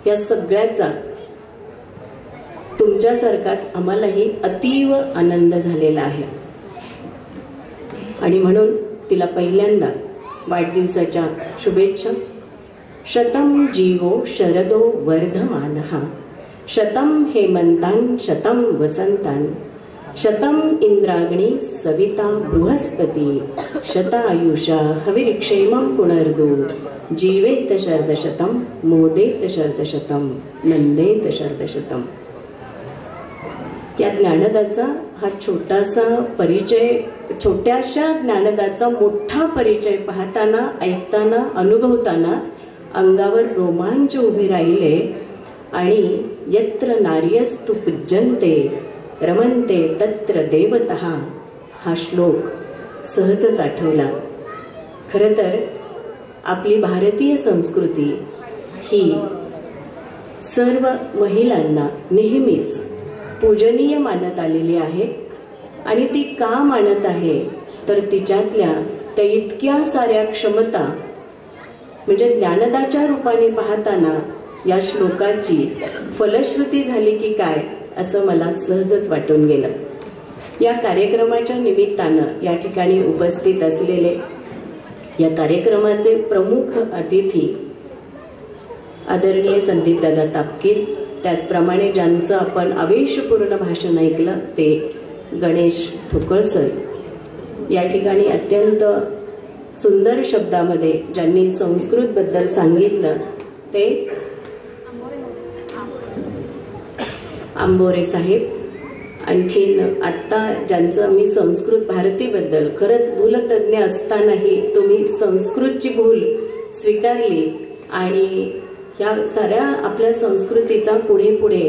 या सगळ्याचा तुमच्यासारखाच आम्हालाही अतीव आनंद झालेला आहे. आणि म्हणून तिला पहिल्यांदा वाढदिवसाच्या शुभेच्छा. शतम जीवो शरदो वर्धमानः शतम हेमंतान शतम वसंतान शतम इंद्राग्नी सविता बृहस्पती शतायुषा हविर्क्षेमं पुनर्दो जीवेत शर्दशतम मोदेत शर्दशतम नंदेत शर्दशतम. या ज्ञानदाचा हा छोटासा परिचय, छोट्याशा ज्ञानदाचा मोठा परिचय पाहताना, ऐकताना, अनुभवताना अंगावर रोमांच उभे राहिले आणि यत्र नार्यस्तु पूज्यन्ते रमन्ते तत्र देवतः हा श्लोक सहजच आठवला. खरं तर आपली भारतीय संस्कृती ही सर्व महिलांना नेहमीच पूजनीय मानत आलेली आहे. आणि ती का मानत आहे तर तिच्यातल्या त्या इतक्या साऱ्या क्षमता, म्हणजे ज्ञानदाच्या रूपाने पाहताना या श्लोकाची फलश्रुती झाली की काय असं मला सहजच वाटून गेलं. या कार्यक्रमाच्या निमित्तानं या ठिकाणी उपस्थित असलेले या कार्यक्रमाचे प्रमुख अतिथी आदरणीय संदीपदादा तापकीर, त्याचप्रमाणे ज्यांचं आपण आवेशपूर्ण भाषण ऐकलं ते गणेश ठोकळसर, या ठिकाणी अत्यंत सुंदर शब्दामध्ये ज्यांनी संस्कृतबद्दल सांगितलं ते आंबोरे साहेब. आणखीन आत्ता ज्यांचं मी संस्कृत भारतीबद्दल, खरंच भूलतज्ञ असतानाही तुम्ही संस्कृतची भूल स्वीकारली आणि ह्या साऱ्या आपल्या संस्कृतीचा पुढे पुढे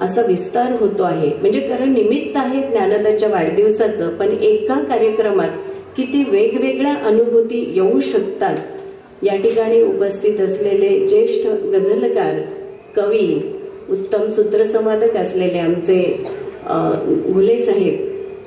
असा विस्तार होतो आहे. म्हणजे कारण निमित्त आहे ज्ञानदाच्या वाढदिवसाचं, पण एका कार्यक्रमात किती वेगवेगळ्या अनुभूती येऊ शकतात. या ठिकाणी उपस्थित असलेले ज्येष्ठ गझलकार, कवी, उत्तम सूत्रसंवादक असलेले आमचे घुले साहेब,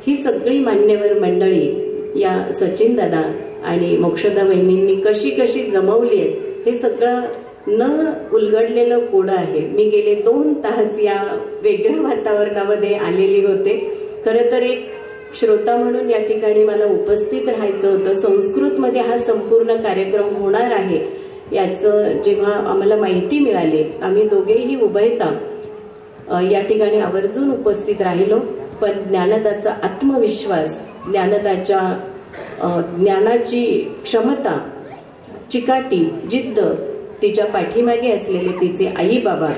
ही सगळी मान्यवर मंडळी या सचिन दादा आणि मोक्षदा वहिनींनी कशी कशी जमवली आहेत हे सगळं न उलगडलेलं कोडं आहे. मी गेले 2 तास या वेगळ्या वातावरणामध्ये आलेली होते. खरं तर एक श्रोता म्हणून या ठिकाणी मला उपस्थित राहायचं होतं. संस्कृतमध्ये हा संपूर्ण कार्यक्रम होणार आहे याचं जेव्हा आम्हाला माहिती मिळाली, आम्ही दोघेही उभयता या ठिकाणी आवर्जून उपस्थित राहिलो. पण ज्ञानदाचा आत्मविश्वास, ज्ञानदाच्या ज्ञानाची क्षमता, चिकाटी, जिद्द, तिच्या पाठीमागे असलेले तिचे आई बाबा,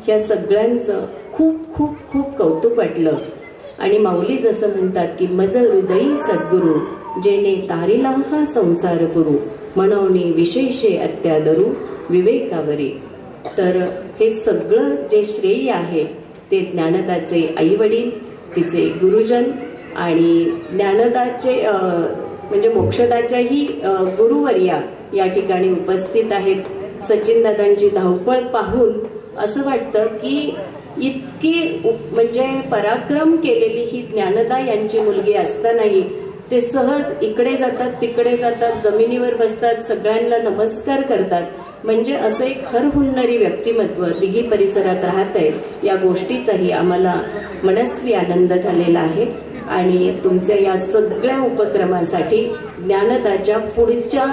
ह्या सगळ्यांचं खूप खूप खूप कौतुक वाटलं. आणि माऊली जसं म्हणतात की मज हृदयी सद्गुरू जेने तारिला हा संसार पुरू म्हणवणी विशेषे अत्यादरू विवेकावरी. तर हे सगळं जे श्रेय आहे ते ज्ञानदाचे आईवडील, तिचे गुरुजन आणि ज्ञानदाचे म्हणजे मोक्षदाच्याही गुरुवर्या या ठिकाणी उपस्थित आहेत. सचिन दादांची धावपळ पाहून असं वाटतं की इतकी म्हणजे पराक्रम केलेली ही ज्ञानदा यांची मुलगी असतानाही ते सहज इकडे जातात, तिकडे जातात, जमिनीवर बसतात, सगळ्यांना नमस्कार करतात. म्हणजे असं एक हरहुन्नरी व्यक्तिमत्व दिघी परिसरात राहत आहे. या गोष्टीचाही आम्हाला मनस्वी आनंद झालेला आहे. आणि तुमच्या या सगळ्या उपक्रमासाठी, ज्ञानदाच्या पुढच्या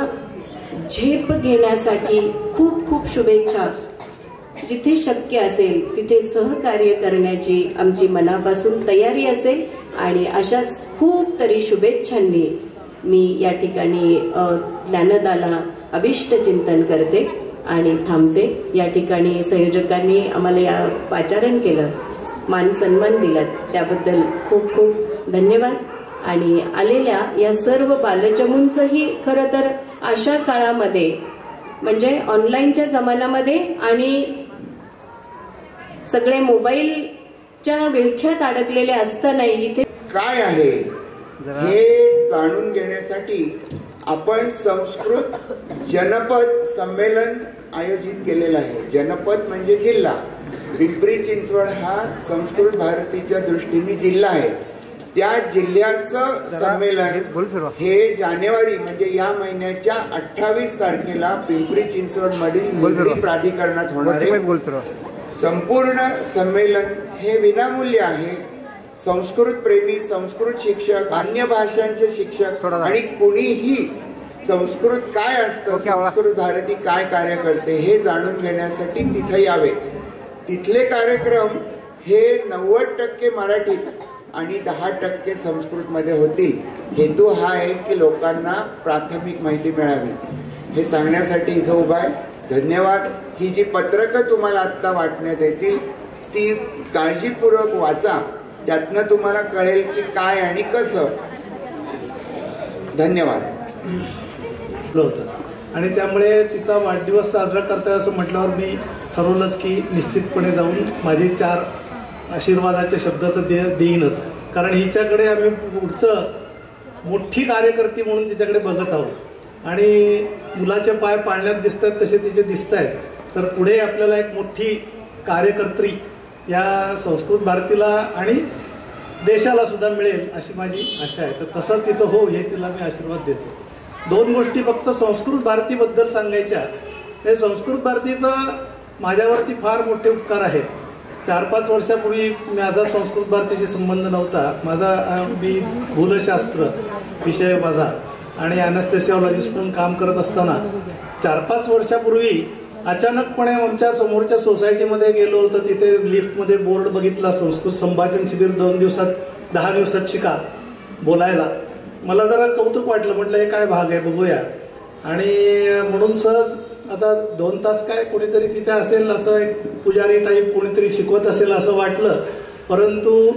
झेप घेण्यासाठी खूप खूप शुभेच्छा. जिथे शक्य असेल तिथे सहकार्य करण्याची आमची मनापासून तयारी असेल. आणि अशाच खूप तरी शुभेच्छांनी मी या ठिकाणी ज्ञानदाला अभिष्ट चिंतन करते आणि थांबते. या ठिकाणी संयोजकांनी आम्हाला या पाचारण केलं, मान सन्मान दिला, त्याबद्दल खूप खूप धन्यवाद. आणि आलेल्या या सर्व बालचमूंचंही खरं तर अशा काळामध्ये म्हणजे ऑनलाईनच्या जमान्यामध्ये आणि सगळे मोबाईलच्या विळख्यात अडकलेले असतानाही इथे काय आहे हे जाणून घेण्यासाठी आपण संस्कृत जनपद संमेलन आयोजित केलेलं आहे. जनपद म्हणजे जिल्हा. पिंपरी चिंचवड हा संस्कृत भारतीच्या दृष्टीने जिल्हा आहे. त्या जिल्ह्याचं संमेलन हे जानेवारी म्हणजे या महिन्याच्या 28 तारखेला पिंपरी चिंचवड मधील मुंबई प्राधिकरणात होणार आहे. संपूर्ण संमेलन हे विनामूल्य आहे. संस्कृत प्रेमी, संस्कृत शिक्षक, अन्य भाषांचे शिक्षक आणि कुणीही संस्कृत काय असतं, संस्कृत भारती काय कार्य करते हे जाणून घेण्यासाठी तिथे यावे. तिथले कार्यक्रम हे 90% मराठीत आणि 10% संस्कृतमध्ये होतील. हेतू हा आहे की लोकांना प्राथमिक माहिती मिळावी. हे सांगण्यासाठी इथं उभा आहे. धन्यवाद. ही जी पत्रकं तुम्हाला आत्ता वाटण्यात येतील ती काळजीपूर्वक वाचा. त्यातनं तुम्हाला कळेल की काय आणि कसं. धन्यवाद. होतं आणि त्यामुळे तिचा वाढदिवस साजरा करता असं म्हटल्यावर मी ठरवलंच की निश्चितपणे जाऊन माझे 4 आशीर्वादाचे शब्द तर देईनच. कारण हिच्याकडे आम्ही पुढचं मोठी कार्यकर्ती म्हणून तिच्याकडे बघत आहोत आणि मुलाचे पाय पाळण्यात दिसत आहेत तसे तिचे दिसत आहेत. तर पुढे आपल्याला एक मोठी कार्यकर्त्री या संस्कृत भारतीला आणि देशाला सुद्धा मिळेल अशी माझी आशा आहे. तर तसं तिचं हो हे तिला मी आशीर्वाद देतो. 2 गोष्टी फक्त संस्कृत भारतीबद्दल सांगायच्या. हे संस्कृत भारतीचं माझ्यावरती फार मोठे उपकार आहेत. 4-5 वर्षापूर्वी माझा संस्कृत भारतीशी संबंध नव्हता. मी भूलशास्त्र विषय माझा आणि ॲनेस्थेसिओलॉजिस्ट म्हणून काम करत असताना 4-5 वर्षापूर्वी अचानकपणे आमच्या समोरच्या सोसायटीमध्ये गेलो होतो. तिथे लिफ्टमध्ये बोर्ड बघितला, संस्कृत संभाषण शिबिर 2 दिवसात 10 दिवसात शिका बोलायला. मला जरा कौतुक वाटलं. म्हटलं हे काय भाग आहे बघूया. आणि म्हणून सहज आता 2 तास काय कोणीतरी तिथे असेल असं एक पुजारी टाईप कोणीतरी शिकवत असेल असं वाटलं. परंतु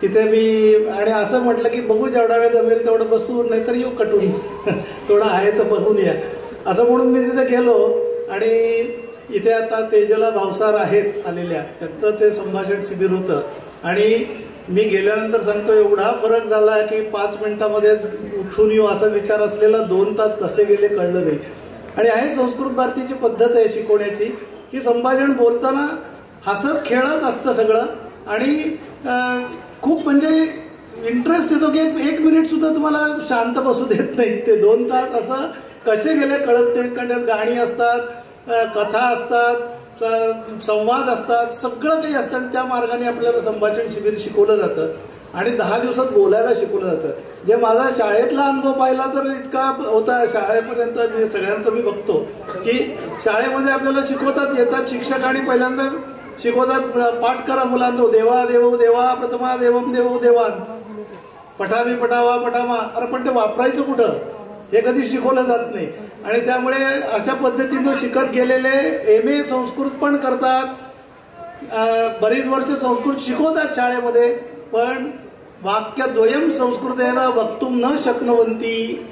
तिथे मी आणि असं म्हटलं की बघू जेवढा वेळ जमेल तेवढं बसू नाहीतर येऊ कटून थोडं आहे तर बघून या असं म्हणून मी तिथे गेलो. आणि इथे आता तेजला भावसार आहेत आलेल्या, त्यांचं ते संभाषण शिबिर होतं. आणि मी गेल्यानंतर सांगतो एवढा फरक झाला की 5 मिनिटामध्ये उठून येऊ असा विचार असलेला 2 तास कसे गेले कळलं नाही. आणि आहे संस्कृत भारतीची पद्धत आहे शिकवण्याची की संभाषण बोलताना हसत खेळत असतं सगळं आणि खूप म्हणजे इंटरेस्ट येतो की 1 मिनिट सुद्धा तुम्हाला शांत बसू देत नाहीत. ते 2 तास असं कसे गेले कळत नाहीत. कारण त्यात गाणी असतात, कथा असतात, संवाद असतात, सगळं काही असतं. आणि त्या मार्गाने आपल्याला संभाषण शिबिर शिकवलं जातं आणि 10 दिवसात बोलायला शिकवलं जातं. जे माझा शाळेतला अनुभव पाहिला तर इतका होता. शाळेपर्यंत मी सगळ्यांचं मी बघतो की शाळेमध्ये आपल्याला शिकवतात, येतात शिक्षक आणि पहिल्यांदा शिकवतात पाठ करा मुलांनो, देवा देवो देवा प्रथमा देवम देवो देवान पठामी पठावा पठामा. अरे पण ते वापरायचं कुठं हे कधी शिकवलं जात नाही. आणि त्यामुळे अशा पद्धतीनं शिकत गेलेले MA संस्कृत पण करतात, बरीच वर्ष संस्कृत शिकवतात शाळेमध्ये, पण वाक्यद्वयम संस्कृतेन वक्तुम न शक्नुवन्ति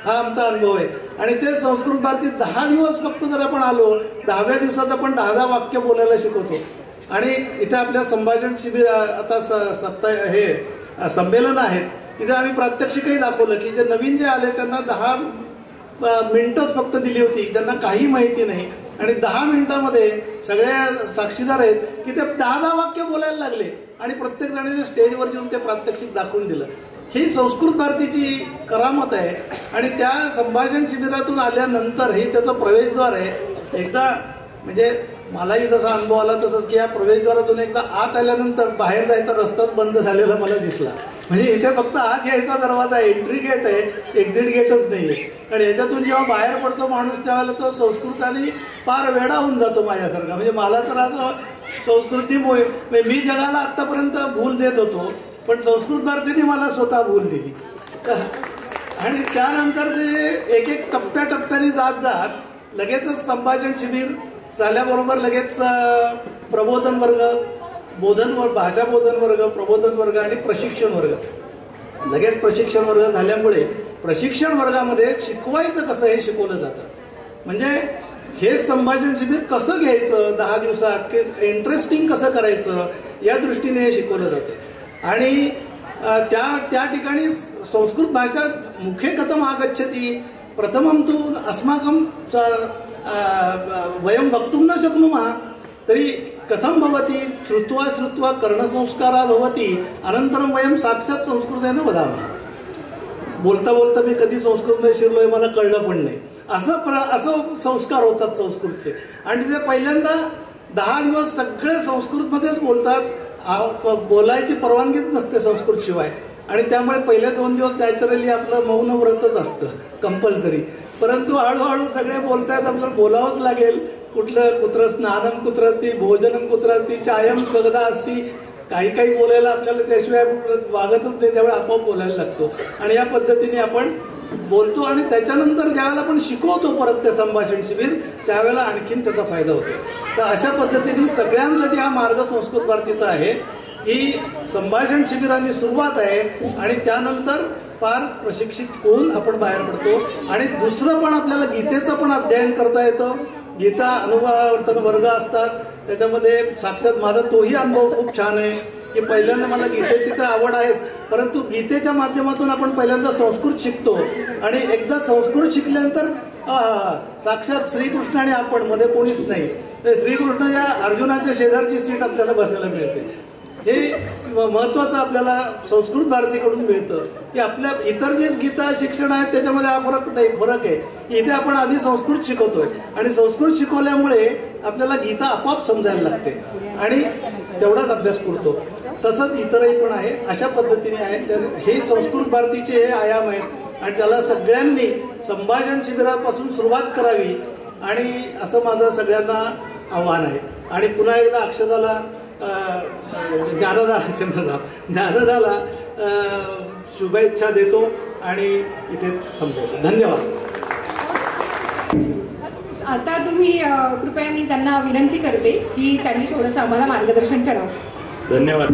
हा आमचा अनुभव आहे. आणि ते संस्कृत भारतीत 10 दिवस फक्त जर आपण आलो 10व्या दिवसात आपण 10 वाक्य बोलायला शिकवतो. आणि इथे आपल्या संभाषण शिबिर आता हे संमेलन आहेत तिथे आम्ही प्रात्यक्षिकही दाखवलं की जे नवीन जे आले त्यांना 10 मिनिटंच फक्त दिली होती, त्यांना काही माहिती नाही. आणि 10 मिनिटामध्ये सगळ्या साक्षीदार आहेत की ते 10 वाक्य बोलायला लागले आणि प्रत्येक जणांनी स्टेजवर येऊन ते प्रात्यक्षिक दाखवून दिलं. ही संस्कृत भारतीची करामत आहे. आणि त्या संभाषण शिबिरातून आल्यानंतर हे त्याचं प्रवेशद्वार आहे. एकदा म्हणजे मलाही जसा अनुभव आला तसंच की या प्रवेशद्वारातून एकदा आत आल्यानंतर बाहेर जायचा रस्ताच बंद झालेला मला दिसला. म्हणजे इथे फक्त आत यायचा दरवाजा आहे, एंट्री गेट आहे, एक्झिट गेटच नाही आहे. आणि याच्यातून जेव्हा बाहेर पडतो माणूस त्यावेळेला तो संस्कृताने फार वेडा होऊन जातो माझ्यासारखा. म्हणजे मला तर असं संस्कृतीमुळे मी जगाला आत्तापर्यंत भूल देत होतो पण संस्कृत भारतीने मला स्वतः भूल दिली. आणि त्यानंतर ते एक टप्प्याटप्प्याने जात जात लगेचच संभाषण शिबिर झाल्याबरोबर लगेच प्रबोधन वर्ग, भाषा बोधन वर्ग, प्रबोधन वर्ग आणि प्रशिक्षण वर्ग. लगेच प्रशिक्षण वर्ग झाल्यामुळे प्रशिक्षण वर्गामध्ये शिकवायचं कसं हे शिकवलं जातं. म्हणजे हे संभाषण शिबिर कसं घ्यायचं 10 दिवसात की इंटरेस्टिंग कसं करायचं या दृष्टीने हे शिकवलं जातं. आणि त्या ठिकाणी संस्कृत भाषा मुखे कथम आगच्छति प्रथमं तु अस्माकं वयं वक्तुं न शक्नुमः तरी कथं भवति श्रुत्वा श्रुत्वा कर्णसंस्कारः भवति अनन्तरं वयं साक्षात् संस्कृतेन वदामः. बोलता बोलता मी कधी संस्कृतमध्ये शिरलोय मला कळलं पण नाही. असं संस्कार होतात संस्कृतचे. आणि तिथे पहिल्यांदा 10 दिवस सगळे संस्कृतमध्येच बोलतात. बोलायची परवानगीच नसते संस्कृत शिवाय. आणि त्यामुळे पहिले 2 दिवस नॅचरली आपलं मौन व्रतच असतं कंपल्सरी. परंतु हळूहळू सगळे बोलतायत, आपल्याला बोलावंच लागेल. कुठलं कुत्र स्नानम कुत्र असती, भोजनम कुत्र असती, चायम कगदा असती, काही काही बोलायला आपल्याला त्याशिवाय वागतच नाही, त्यावेळी आपोआप बोलायला लागतो आणि या पद्धतीने आपण बोलतो आणि त्याच्यानंतर ज्यावेळेला आपण शिकवतो परत ते संभाषण शिबिर त्यावेळेला आणखीन त्याचा फायदा होतो. तर अशा पद्धतीने सगळ्यांसाठी हा मार्ग संस्कृत भारतीचा आहे की संभाषण शिबिरांची सुरुवात आहे आणि त्यानंतर फार प्रशिक्षित होऊन आपण बाहेर पडतो. आणि दुसरं पण आपल्याला गीतेचं पण अध्ययन करता येतं. गीता अनुभवावर्तन वर्ग असतात, त्याच्यामध्ये साक्षात माझा तोही अनुभव खूप छान आहे की पहिल्यांदा मला गीतेची तर आवड आहेच, परंतु गीतेच्या माध्यमातून आपण पहिल्यांदा संस्कृत शिकतो आणि एकदा संस्कृत शिकल्यानंतर साक्षात श्रीकृष्ण आणि आपण मध्ये कोणीच नाही. श्रीकृष्णाच्या अर्जुनाच्या शेजारची सीट आपल्याला बसायला मिळते. हे महत्त्वाचं आपल्याला संस्कृत भारतीकडून मिळतं की आपल्या इतर जे गीता शिक्षण आहे त्याच्यामध्ये हा फरक नाही, फरक आहे. इथे आपण आधी संस्कृत शिकवतोय आणि संस्कृत शिकवल्यामुळे आपल्याला गीता आपोआप समजायला लागते आणि तेवढाच अभ्यास करतो. तसंच इतरही पण आहे, अशा पद्धतीने आहे. तर हे संस्कृत भारतीचे हे आयाम आहेत आणि त्याला सगळ्यांनी संभाषण शिबिरापासून सुरुवात करावी आणि असं माझं सगळ्यांना आव्हान आहे. आणि पुन्हा एकदा अक्षदाला ज्ञानदाला शुभेच्छा देतो आणि इथे संपवतो. धन्यवाद. आता तुम्ही कृपया मी त्यांना विनंती करते की त्यांनी थोडंसं आम्हाला मार्गदर्शन करावं. धन्यवाद.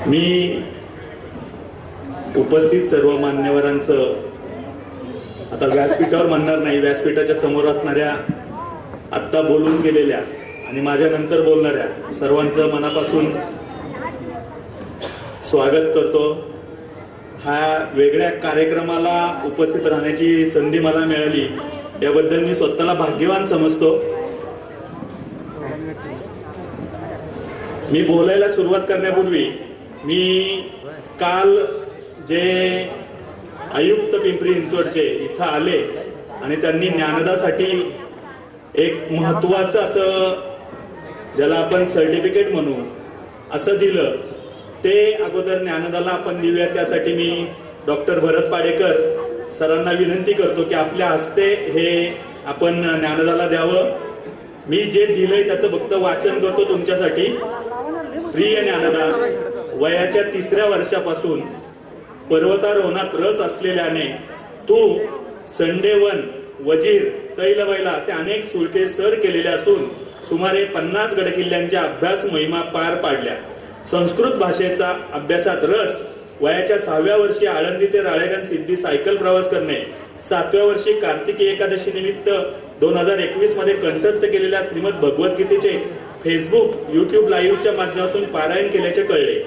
मी उपस्थित सर्व मान्यवरांचं आता व्यासपीठावर म्हणणार नाही, व्यासपीठाच्या समोर असणाऱ्या आत्ता बोलून गेलेल्या आणि माझ्या नंतर बोलणाऱ्या सर्वांचं मनापासून स्वागत करतो. हा वेगळ्या कार्यक्रमाला उपस्थित राहण्याची संधी मला मिळाली याबद्दल मी स्वतःला भाग्यवान समजतो. मी बोलायला सुरुवात करण्यापूर्वी मी काल जे आयुक्त पिंपरी चिंचवडचे इथं आले आणि त्यांनी ज्ञानदासाठी एक महत्वाचं असं ज्याला आपण सर्टिफिकेट म्हणू असं दिलं, ते अगोदर ज्ञानदाला आपण देऊया. त्यासाठी मी डॉक्टर भरत पाडेकर सरांना विनंती करतो की आपल्या हस्ते हे आपण ज्ञानदाला द्यावं. मी जे दिलंय त्याचं फक्त वाचन करतो तुमच्यासाठी. प्रिय ज्ञानदा, वयाच्या 3ऱ्या वर्षापासून पर्वतारोहणात रस असलेल्याने तू संडेवन, वजीर, तैलवैला असे अनेक सुळके सर केलेले असून सुमारे 50 गडकिल्ल्यांच्या अभ्यास मोहिमा पार पाडल्या. संस्कृत भाषेचा अभ्यासात रस, वयाच्या 6व्या वर्षी आळंदी ते राळेगण सिद्धी सायकल प्रवास करणे, 7व्या वर्षी कार्तिकी एकादशी निमित्त 2021 मध्ये कंठस्थ केलेल्या श्रीमद भगवद्गीतेचे फेसबुक, युट्यूब लाईव्हच्या माध्यमातून पारायण केल्याचे कळले.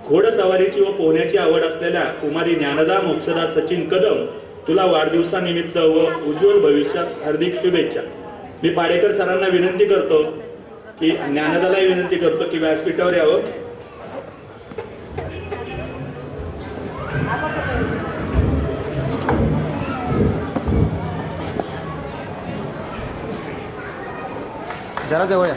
घोडसवारीची व पोहण्याची आवड असलेल्या कुमारी ज्ञानदा मोक्षदा सचिन कदम, तुला वाढदिवसानिमित्त व उज्ज्वल भविष्यास हार्दिक शुभेच्छा. मी पाडेकर सरांना विनंती करतो की ज्ञानदालाही विनंती करतो की व्यासपीठावर यावं. जरा जवळ या.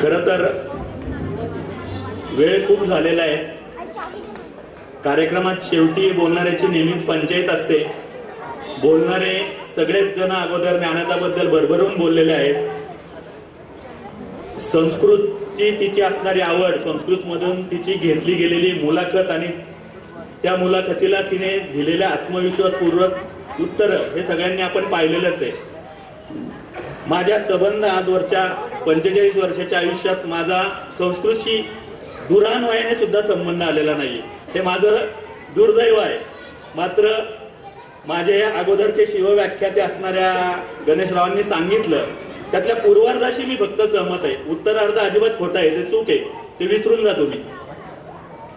खरं तर वेळ खूप झालेला आहे. कार्यक्रमात शेवटी बोलणाऱ्याची नेहमीच पंचायत असते. बोलणारे सगळेच जण अगोदर ज्ञानदाबद्दल भरभरून बोललेले आहेत. संस्कृतची तिची असणारी आवड, संस्कृत मधून तिची घेतली गेलेली मुलाखत आणि त्या मुलाखतीला तिने दिलेल्या आत्मविश्वासपूर्वक उत्तर हे सगळ्यांनी आपण पाहिलेलंच आहे. माझ्या संबंध आजवरच्या 45 वर्षाच्या आयुष्यात माझा संस्कृतशी दुरान वयाने सुद्धा संबंध आलेला नाही. हे माझं दुर्दैव आहे. मात्र माझे अगोदरचे शिवव्याख्याते असणाऱ्या गणेशरावांनी सांगितलं त्यातल्या पूर्वार्धाशी मी फक्त सहमत आहे. उत्तरार्ध अजिबात खोटा आहे, ते चूक आहे, ते विसरून जा तुम्ही.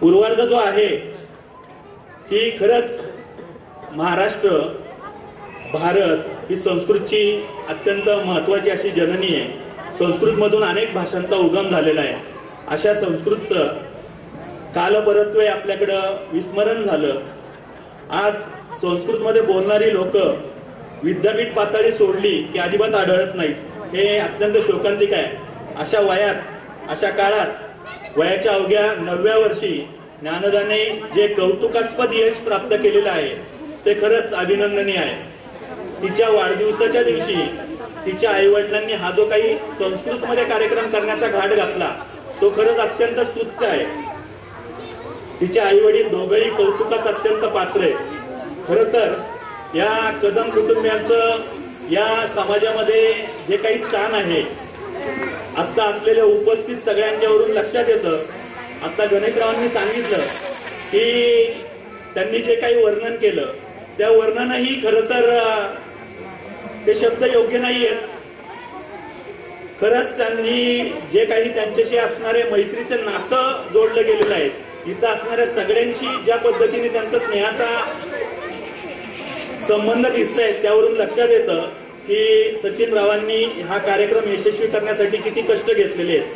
पूर्वार्ध जो आहे ही खरंच महाराष्ट्र, भारत ही संस्कृतची अत्यंत महत्वाची अशी जननी आहे. संस्कृतमधून अनेक भाषांचा उगम झालेला आहे. अशा संस्कृतचं कालपरत्वे आपल्याकडं विस्मरण झालं. आज संस्कृतमध्ये बोलणारी लोक विद्यापीठ पातळी सोडली की अजिबात आढळत नाहीत. हे अत्यंत शोकांतिक आहे. अशा वयात अशा काळात वयाच्या अवघ्या 9व्या वर्षी ज्ञानदाने जे कौतुकास्पद यश प्राप्त केलेलं आहे ते खरंच अभिनंदनीय आहे. तिच्या वाढदिवसाच्या दिवशी तिच्या आईवडिलांनी हा जो काही संस्कृतमध्ये कार्यक्रम करण्याचा घाट घातला तो खरंच अत्यंत स्तुत्य आहे. तिचे आई वडील दोघंही कौतुकास अत्यंत पात्र आहे. खरं तर या कदम कुटुंबियांचं या समाजामध्ये जे काही स्थान आहे आता असलेल्या उपस्थित सगळ्यांच्यावरून लक्षात येतं. आता गणेशरावांनी सांगितलं की त्यांनी जे काही वर्णन केलं त्या वर्णनही खरं तर ते शब्द योग्य नाही आहेत. खरंच त्यांनी जे काही त्यांच्याशी असणारे मैत्रीचे नातं जोडलं गेलेलं आहे. इथं असणाऱ्या सगळ्यांशी ज्या पद्धतीने त्यांचा स्नेहाचा संबंध दिसतोय त्यावरून लक्षात येतं की सचिन रावांनी हा कार्यक्रम यशस्वी करण्यासाठी किती कष्ट घेतलेले आहेत.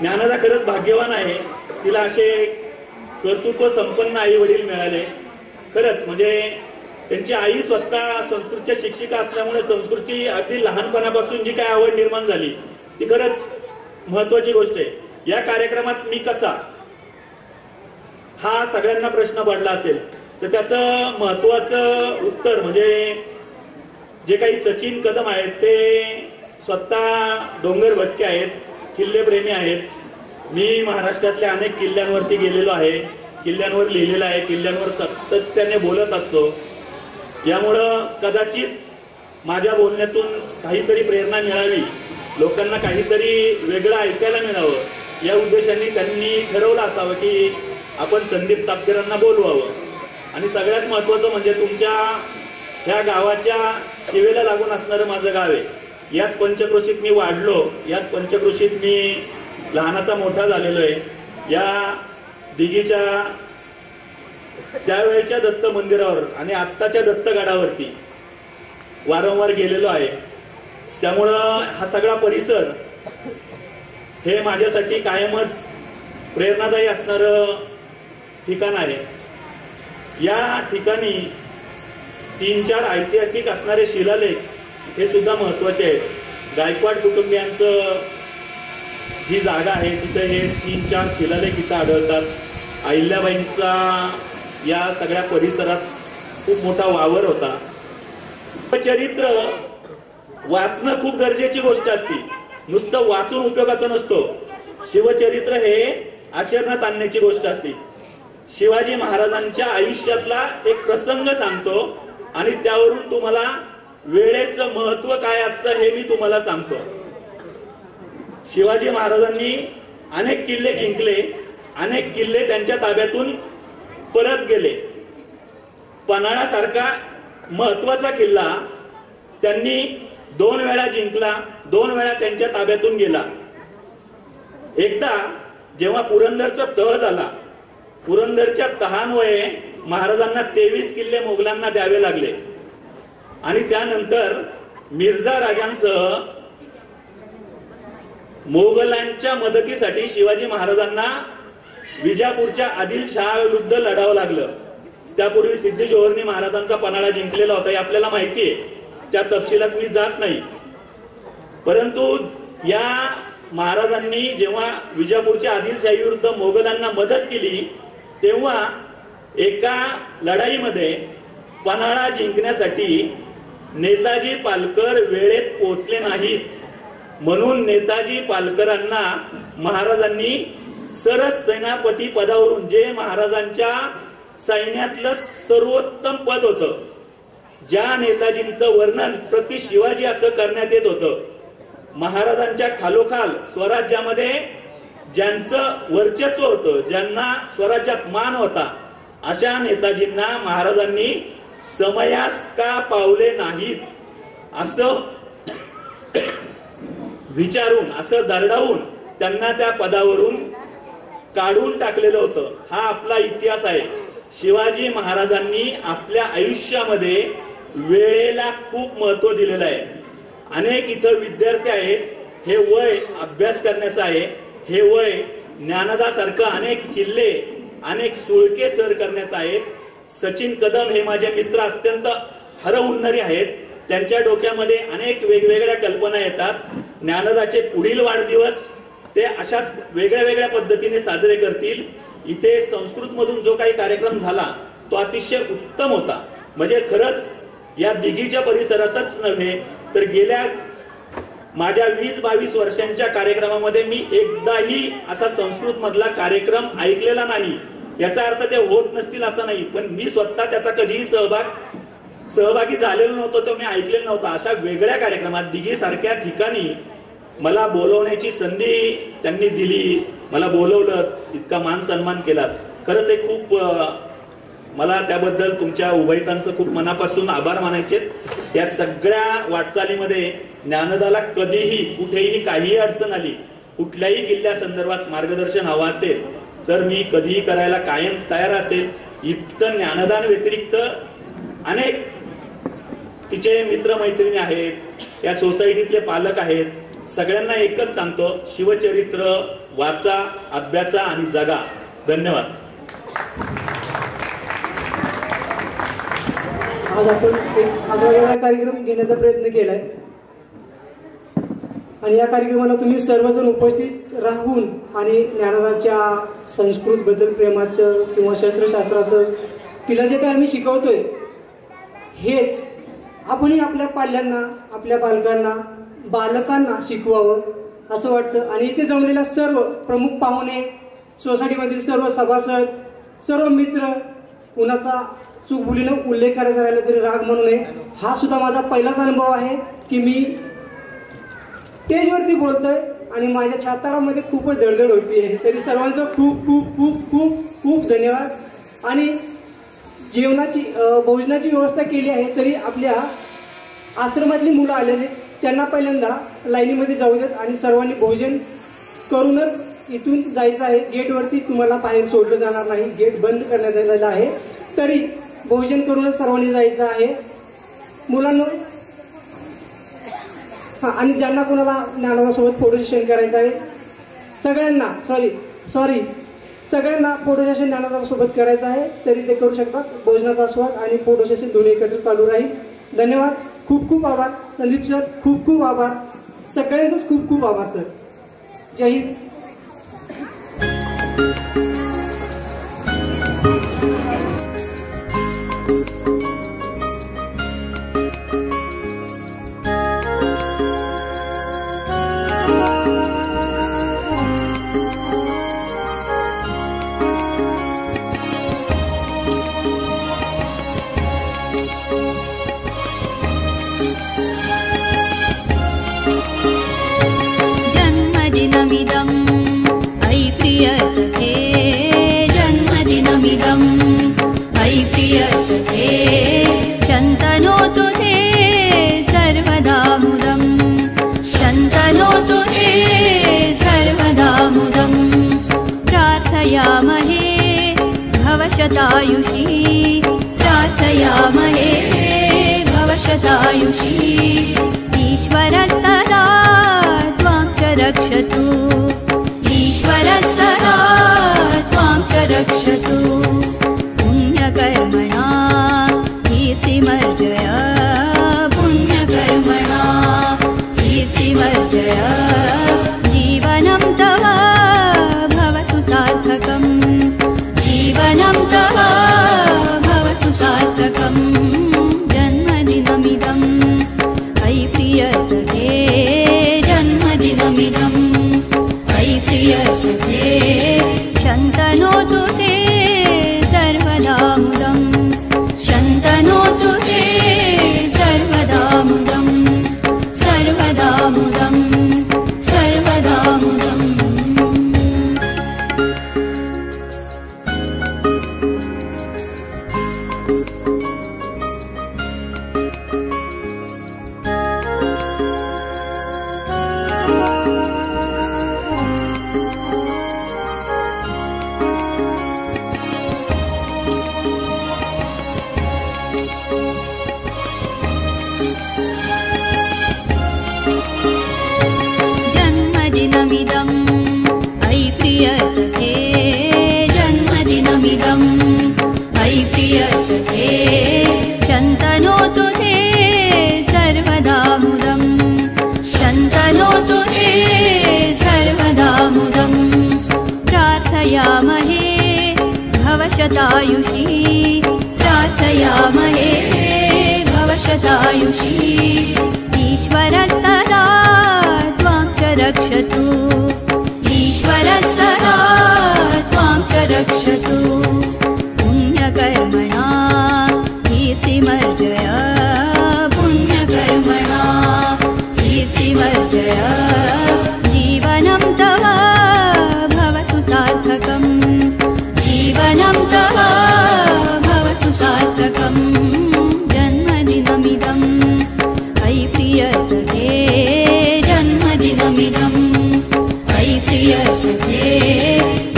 ज्ञानदा खरंच भाग्यवान आहे. तिला असे कर्तृत्व संपन्न आई वडील मिळाले. खरंच म्हणजे त्यांची आई स्वतः संस्कृतच्या शिक्षिका असल्यामुळे संस्कृतची अगदी लहानपणापासून जी काय आवड निर्माण झाली ती खरंच महत्वाची गोष्ट आहे. या कार्यक्रमात मी कसा हा सगळ्यांना प्रश्न पडला असेल तर त्याचं महत्वाचं उत्तर म्हणजे जे काही सचिन कदम आहेत ते स्वतः डोंगर भटके आहेत, किल्लेप्रेमी आहेत. मी महाराष्ट्रातल्या अनेक किल्ल्यांवरती गेलेलो आहे, किल्ल्यांवर लिहिलेलं आहे, किल्ल्यांवर सातत्याने बोलत असतो. यामुळं कदाचित माझ्या बोलण्यातून काहीतरी प्रेरणा मिळावी, लोकांना काहीतरी वेगळं ऐकायला मिळावं या उद्देशाने त्यांनी ठरवलं असावं की आपण संदीप तापकरांना बोलवावं. आणि सगळ्यात महत्वाचं म्हणजे तुमच्या ह्या गावाच्या शिवेला लागून असणारं माझं गाव आहे. याच पंचक्रोशीत मी वाढलो, याच पंचक्रोशीत मी लहानाचा मोठा झालेलो आहे. या दिघीच्या त्यावेळेच्या दत्त मंदिरावर आणि आत्ताच्या दत्तगडावरती वारंवार गेलेलो आहे. त्यामुळं हा सगळा परिसर हे माझ्यासाठी कायमच प्रेरणादायी असणारं ठिकाण आहे. या ठिकाणी 3-4 ऐतिहासिक असणारे शिलालेख हे सुद्धा महत्वाचे आहेत. गायकवाड कुटुंबियांचं जी जागा आहे तिथे हे 3-4 शिलालेख इथं आढळतात. अहिल्याबाईंचा या सगळ्या परिसरात खूप मोठा वावर होता. चरित्र वाचणं खूप गरजेची गोष्ट असते. नुसतं वाचून उपयोगाचं नसतो. शिवचरित्र हे आचरणात आणण्याची गोष्ट असते. शिवाजी महाराजांच्या आयुष्यातला एक प्रसंग सांगतो आणि त्यावरून तुम्हाला वेळेचं महत्व काय असतं हे मी तुम्हाला सांगतो. शिवाजी महाराजांनी अनेक किल्ले जिंकले, अनेक किल्ले त्यांच्या ताब्यातून परत गेले. पन्हाळा सारखा महत्वाचा किल्ला त्यांनी 2 वेळा जिंकला, 2 वेळा त्यांच्या ताब्यातून गेला. एकदा जेव्हा पुरंदरचा तह झाला, पुरंदरच्या तहान्वये महाराजांना 23 किल्ले मोगलांना द्यावे लागले आणि त्यानंतर मिर्झा राजांसह मोगलांच्या मदतीसाठी शिवाजी महाराजांना विजापूरच्या आदिलशहा विरुद्ध लढावं लागलं. त्यापूर्वी सिद्धी जोहरनी महाराजांचा पन्हाळा जिंकलेला होता हे आपल्याला माहिती आहे. त्या तपशिलात मी जात नाही. परंतु या महाराजांनी जेव्हा विजापूरच्या आदिलशाही विरुद्ध मोगलांना मदत केली तेव्हा एका लढाईमध्ये पन्हाळा जिंकण्यासाठी नेताजी पालकर वेळेत पोहोचले नाहीत. म्हणून नेताजी पालकरांना महाराजांनी सरस सेनापती पदावरून, जे महाराजांच्या सैन्यातलं सर्वोत्तम पद होतं, ज्या नेताजींचं वर्णन प्रति शिवाजी असं करण्यात येत होतं, महाराजांच्या खालोखाल स्वराज्यामध्ये ज्यांचं वर्चस्व होतं, ज्यांना स्वराज्यात मान होता, अशा नेताजींना महाराजांनी समयास का पावले नाहीत असं विचारून, असं दरडावून त्यांना त्या पदावरून काढून टाकलेलं होतं. हा आपला इतिहास आहे. शिवाजी महाराजांनी आपल्या आयुष्यामध्ये वेळेला खूप महत्व दिलेलं आहे. अनेक इथं विद्यार्थी आहेत. हे वय अभ्यास करण्याचं आहे. हे वय ज्ञानदासारखं अनेक किल्ले, अनेक सुळके सर करण्याचं आहे. सचिन कदम हे माझे मित्र अत्यंत हरहुन्नरी आहेत. त्यांच्या डोक्यामध्ये अनेक वेगवेगळ्या कल्पना येतात. ज्ञानदाचे पुढील वाढदिवस ते अशाच वेगळ्या वेगळ्या पद्धतीने साजरे करतील. इथे संस्कृत मधून जो काही कार्यक्रम झाला तो अतिशय उत्तम होता. म्हणजे खरंच या दिघीच्या परिसरातच नव्हे तर गेल्या माझ्या 20-22 वर्षांच्या कार्यक्रमामध्ये मी एकदाही असा संस्कृत मधला कार्यक्रम ऐकलेला नाही. याचा अर्थ ते होत नसतील असं नाही, पण मी स्वतः त्याचा कधीही सहभागी झालेलो नव्हतो, तो मी ऐकलेला नव्हता. अशा वेगळ्या कार्यक्रमात दिघी सारख्या ठिकाणी मला बोलवण्याची संधी त्यांनी दिली, मला बोलवलं, इतका मान सन्मान केलात. खरंच हे खूप मला त्याबद्दल तुमच्या उभयतांचं खूप मनापासून आभार मानायचे. या सगळ्या वाटचालीमध्ये ज्ञानदाला कधीही कुठेही काहीही अडचण आली, कुठल्याही किल्ल्यासंदर्भात मार्गदर्शन हवं असेल तर मी कधीही करायला कायम तयार असेल. इतकं ज्ञानदान व्यतिरिक्त अनेक तिचे मित्रमैत्रिणी आहेत, या सोसायटीतले पालक आहेत. सगळ्यांना एकच सांगतो, शिवचरित्र वाचा, अभ्यासा आणि जगा. धन्यवाद. आज आपण एक आगळा कार्यक्रम घेण्याचा प्रयत्न केलाय आणि या कार्यक्रमाला तुम्ही सर्वजण उपस्थित राहून आणि ज्ञानदाच्या संस्कृत बद्दल प्रेमाचं किंवा शस्त्रशास्त्राचं तिला जे काही आम्ही शिकवतोय हेच आपणही आपल्या पाल्यांना, आपल्या बालकांना शिकवावं असं वाटतं. आणि इथे जमलेल्या सर्व प्रमुख पाहुणे, सोसायटीमधील सर्व सभासद, सर्व मित्र, कुणाचा चूकभुलीनं उल्लेख करायचा राहिला तरी राग म्हणू नये. हा सुद्धा माझा पहिलाच अनुभव आहे की मी स्टेजवरती बोलतोय आणि माझ्या छाताळामध्ये खूपच धडधड होती. तरी सर्वांचं खूप खूप खूप खूप खूप धन्यवाद. आणि भोजनाची व्यवस्था केली आहे, तरी आपल्या आश्रमातली मुलं आलेले त्यांना पहिल्यांदा लाईनीमध्ये जाऊ देत आणि सर्वांनी भोजन करूनच इथून जायचं आहे. गेटवरती तुम्हाला बाहेर सोडलं जाणार नाही, गेट बंद करण्यात आलेलं आहे. तरी भोजन करूनच सर्वांनी जायचं आहे मुलांना. आणि ज्यांना कोणाला ज्ञानदासोबत फोटो सेशन करायचं आहे सगळ्यांना फोटो सेशन ज्ञानदासोबत करायचं आहे तरी ते करू शकतात. भोजनाचा आस्वाद आणि फोटो सेशन दोन्ही एकत्र चालू राहील. धन्यवाद. खूप खूप आभार संदीप सर, खूप खूप आभार. सगळ्यांचंच खूप खूप आभार सर. जय हिंद. जन्मदिनमिदं ऐ प्रियसखे, जन्मदिनमिदं ऐ प्रियसखे, शन्तनोतु ते सर्वदा मुदं, शन्तनोतु ते सर्वदा मुदं. प्रार्थयामहे भवशतायुषी, प्रार्थयामहे भवशतायुषी. ईश्वरः सदा त्वां च रक्षतु, ईश्वरः सदा त्वां च रक्षतु. पुण्यकर्मणा कीर्तिमर्जय, पुण्यकर्मणा कीर्तिमर्जय. जीवनं तव भवतु सार्थकम्, जीवनं तव भवतु सार्थकम्. जन्मदिनमिदं ऐ प्रियसखे, प्रार्थयामहे भवशतायुषी प्रार्थयामहे भवशतायुषी ईश्वरः सदा त्वां च रक्षतु ईश्वरः सदा त्वां च रक्षतु पुण्यकर्मणा कीर्तिमर्जय पुण्यकर्मणा कीर्तिमर्जय जीवनं तव भवतु सार्थकम् जीवनं तव भवतु सार्थकम् जन्मदिनमिदम् अयि प्रियसखे जन्मदिनमिदम् अयि प्रियसखे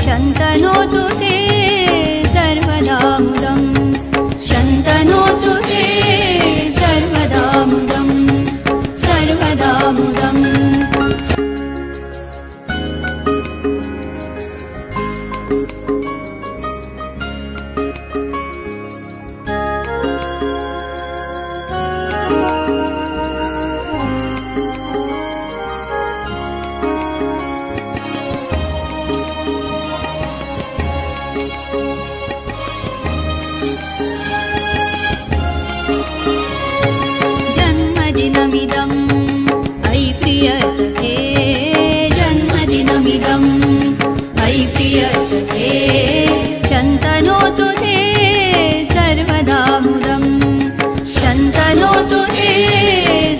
शन्तनोतु ते सर्वदा मुदम् शन्तनोतु ते सर्वदा मुदम् सर्वदा मुदम् जन्मदिनमिदम् अयि प्रियसखे जन्मदिनमिदम् अयि प्रियसखे शन्तनोतु ते सर्वदा मुदम् शन्तनोतु ते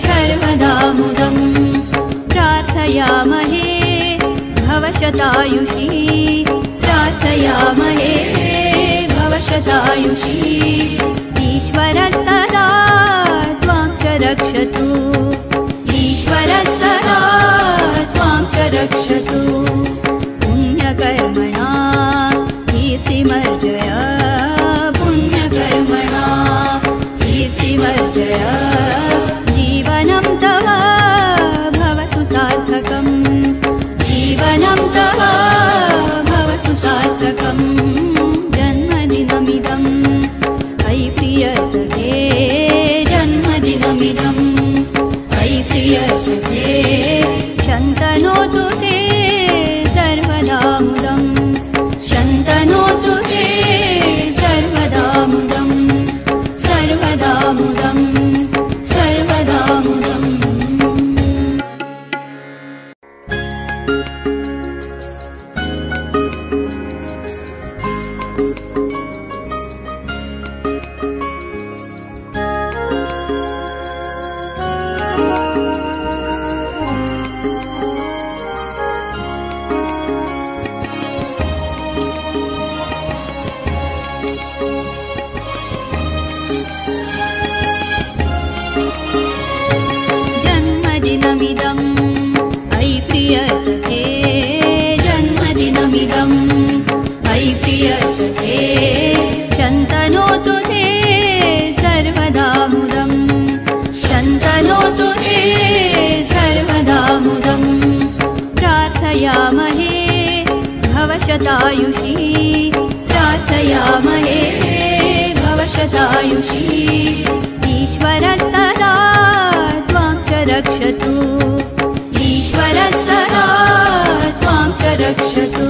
सर्वदा मुदम् प्रार्थयामहे भवशतायुषी प्रार्थयामहे भवशतायुषी ईश्वरः सदा त्वां च रक्षतु ईश्वरः सदा त्वां च रक्षतु पुण्यकर्मणा कीर्तिमर्जय पुण्यकर्मणा कीर्तिमर्जय जीवनं तव भवतु सार्थकम् जीवनं तव भवतु सार्थकम् जन्मदिनमिदम् अयि प्रियसखे जन्मदिनमिदम् अयि प्रियसखे शन्तनोतु ते सर्वदा मुदम् शन्तनोतु ते सर्वदा मुदम् सर्वदा मुदम् सर्वदा मुदम् जन्मदिनमिदम् अयि प्रियसखे जन्मदिनमिदम् अयि प्रियसखे शन्तनोतु ते सर्वदा मुदम् शन्तनोतु ते सर्वदा मुदम् प्रार्थयामहे भवशतायुषी प्रार्थयामहे भवशतायुषी ईश्वरः सदा त्वां च रक्षतु ईश्वरः सदा त्वां च रक्षतु